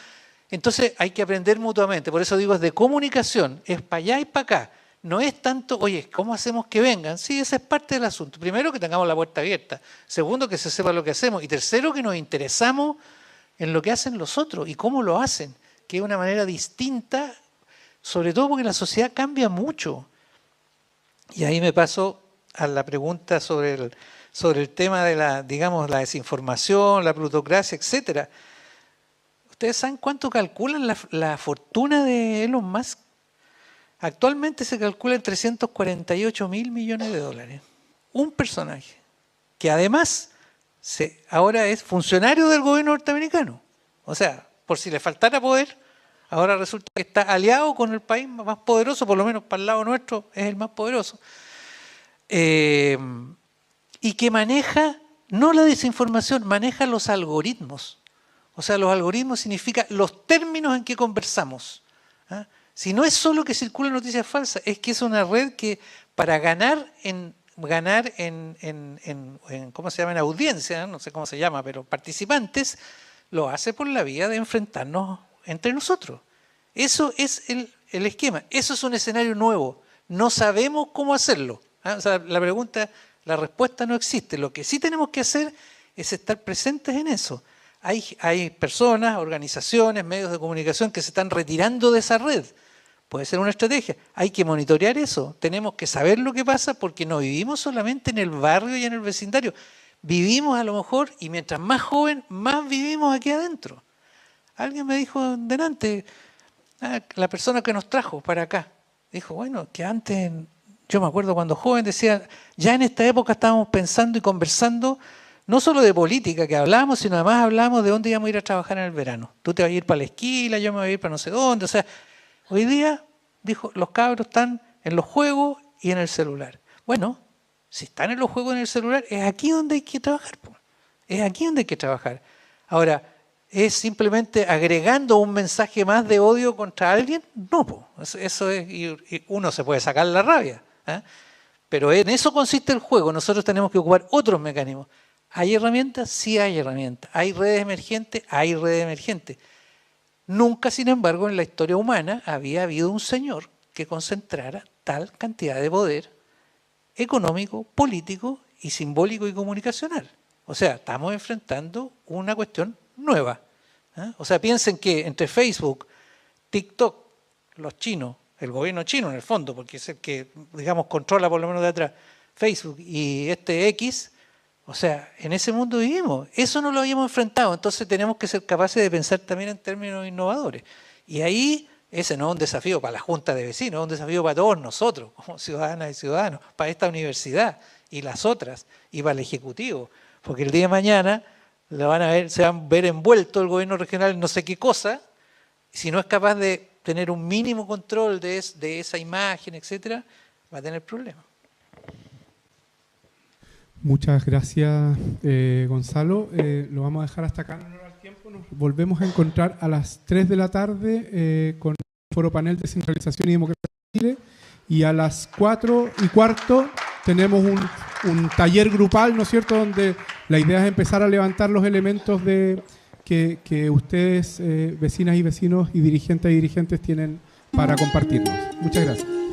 S5: Entonces hay que aprender mutuamente. Por eso digo, es de comunicación. Es para allá y para acá. No es tanto, oye, ¿cómo hacemos que vengan? Sí, esa es parte del asunto. Primero, que tengamos la puerta abierta. Segundo, que se sepa lo que hacemos. Y tercero, que nos interesamos en lo que hacen los otros y cómo lo hacen, que es una manera distinta, sobre todo porque la sociedad cambia mucho. Y ahí me paso a la pregunta sobre el tema de la desinformación, la plutocracia, etcétera. ¿Ustedes saben cuánto calculan la fortuna de Elon Musk? Actualmente se calcula en 348.000 millones de dólares. Un personaje que además ahora es funcionario del gobierno norteamericano. O sea, por si le faltara poder, ahora resulta que está aliado con el país más poderoso, por lo menos para el lado nuestro es el más poderoso. Y que maneja, no la desinformación, maneja los algoritmos. O sea, los algoritmos significa los términos en que conversamos. ¿Ah? Si no es solo que circulan noticias falsas, es que es una red que para ganar en ¿cómo se llama? En audiencia, no sé cómo se llama, pero participantes, lo hace por la vía de enfrentarnos entre nosotros. Eso es el esquema. Eso es un escenario nuevo. No sabemos cómo hacerlo. ¿Ah? O sea, la respuesta no existe. Lo que sí tenemos que hacer es estar presentes en eso. Hay personas, organizaciones, medios de comunicación que se están retirando de esa red. Puede ser una estrategia. Hay que monitorear eso. Tenemos que saber lo que pasa porque no vivimos solamente en el barrio y en el vecindario. Vivimos a lo mejor, y mientras más joven, más vivimos aquí adentro. Alguien me dijo delante, la persona que nos trajo para acá, dijo, bueno, que antes, yo me acuerdo cuando joven decía, ya en esta época estábamos pensando y conversando, no solo de política que hablábamos, sino además hablábamos de dónde íbamos a ir a trabajar en el verano. Tú te vas a ir para la esquila, yo me voy a ir para no sé dónde. O sea, hoy día, dijo, los cabros están en los juegos y en el celular. Bueno, si están en los juegos y en el celular, es aquí donde hay que trabajar. Es aquí donde hay que trabajar. Ahora, ¿es simplemente agregando un mensaje más de odio contra alguien? No, eso es, y uno se puede sacar la rabia. ¿Eh? Pero en eso consiste el juego. Nosotros tenemos que ocupar otros mecanismos. ¿Hay herramientas? Sí hay herramientas. ¿Hay redes emergentes? Hay redes emergentes. Nunca, sin embargo, en la historia humana había habido un señor que concentrara tal cantidad de poder económico, político y simbólico y comunicacional. O sea, estamos enfrentando una cuestión nueva. ¿Eh? O sea, piensen que entre Facebook, TikTok, los chinos, el gobierno chino en el fondo, porque es el que, digamos, controla por lo menos de atrás, Facebook y X, o sea, en ese mundo vivimos. Eso no lo habíamos enfrentado, entonces tenemos que ser capaces de pensar también en términos innovadores. Y ahí, ese no es un desafío para la Junta de Vecinos, es un desafío para todos nosotros, como ciudadanas y ciudadanos, para esta universidad y las otras, y para el Ejecutivo. Porque el día de mañana se van a ver envuelto el gobierno regional en no sé qué cosa, si no es capaz de tener un mínimo control de esa imagen, etcétera, va a tener problemas.
S8: Muchas gracias, Gonzalo. Lo vamos a dejar hasta acá. No nos da el tiempo. Nos volvemos a encontrar a las 3 de la tarde con el Foro Panel Descentralización y Democracia en Chile. Y a las 4:15 tenemos un taller grupal, ¿no es cierto?, donde la idea es empezar a levantar los elementos que ustedes, vecinas y vecinos y dirigentes tienen para compartirnos. Muchas gracias.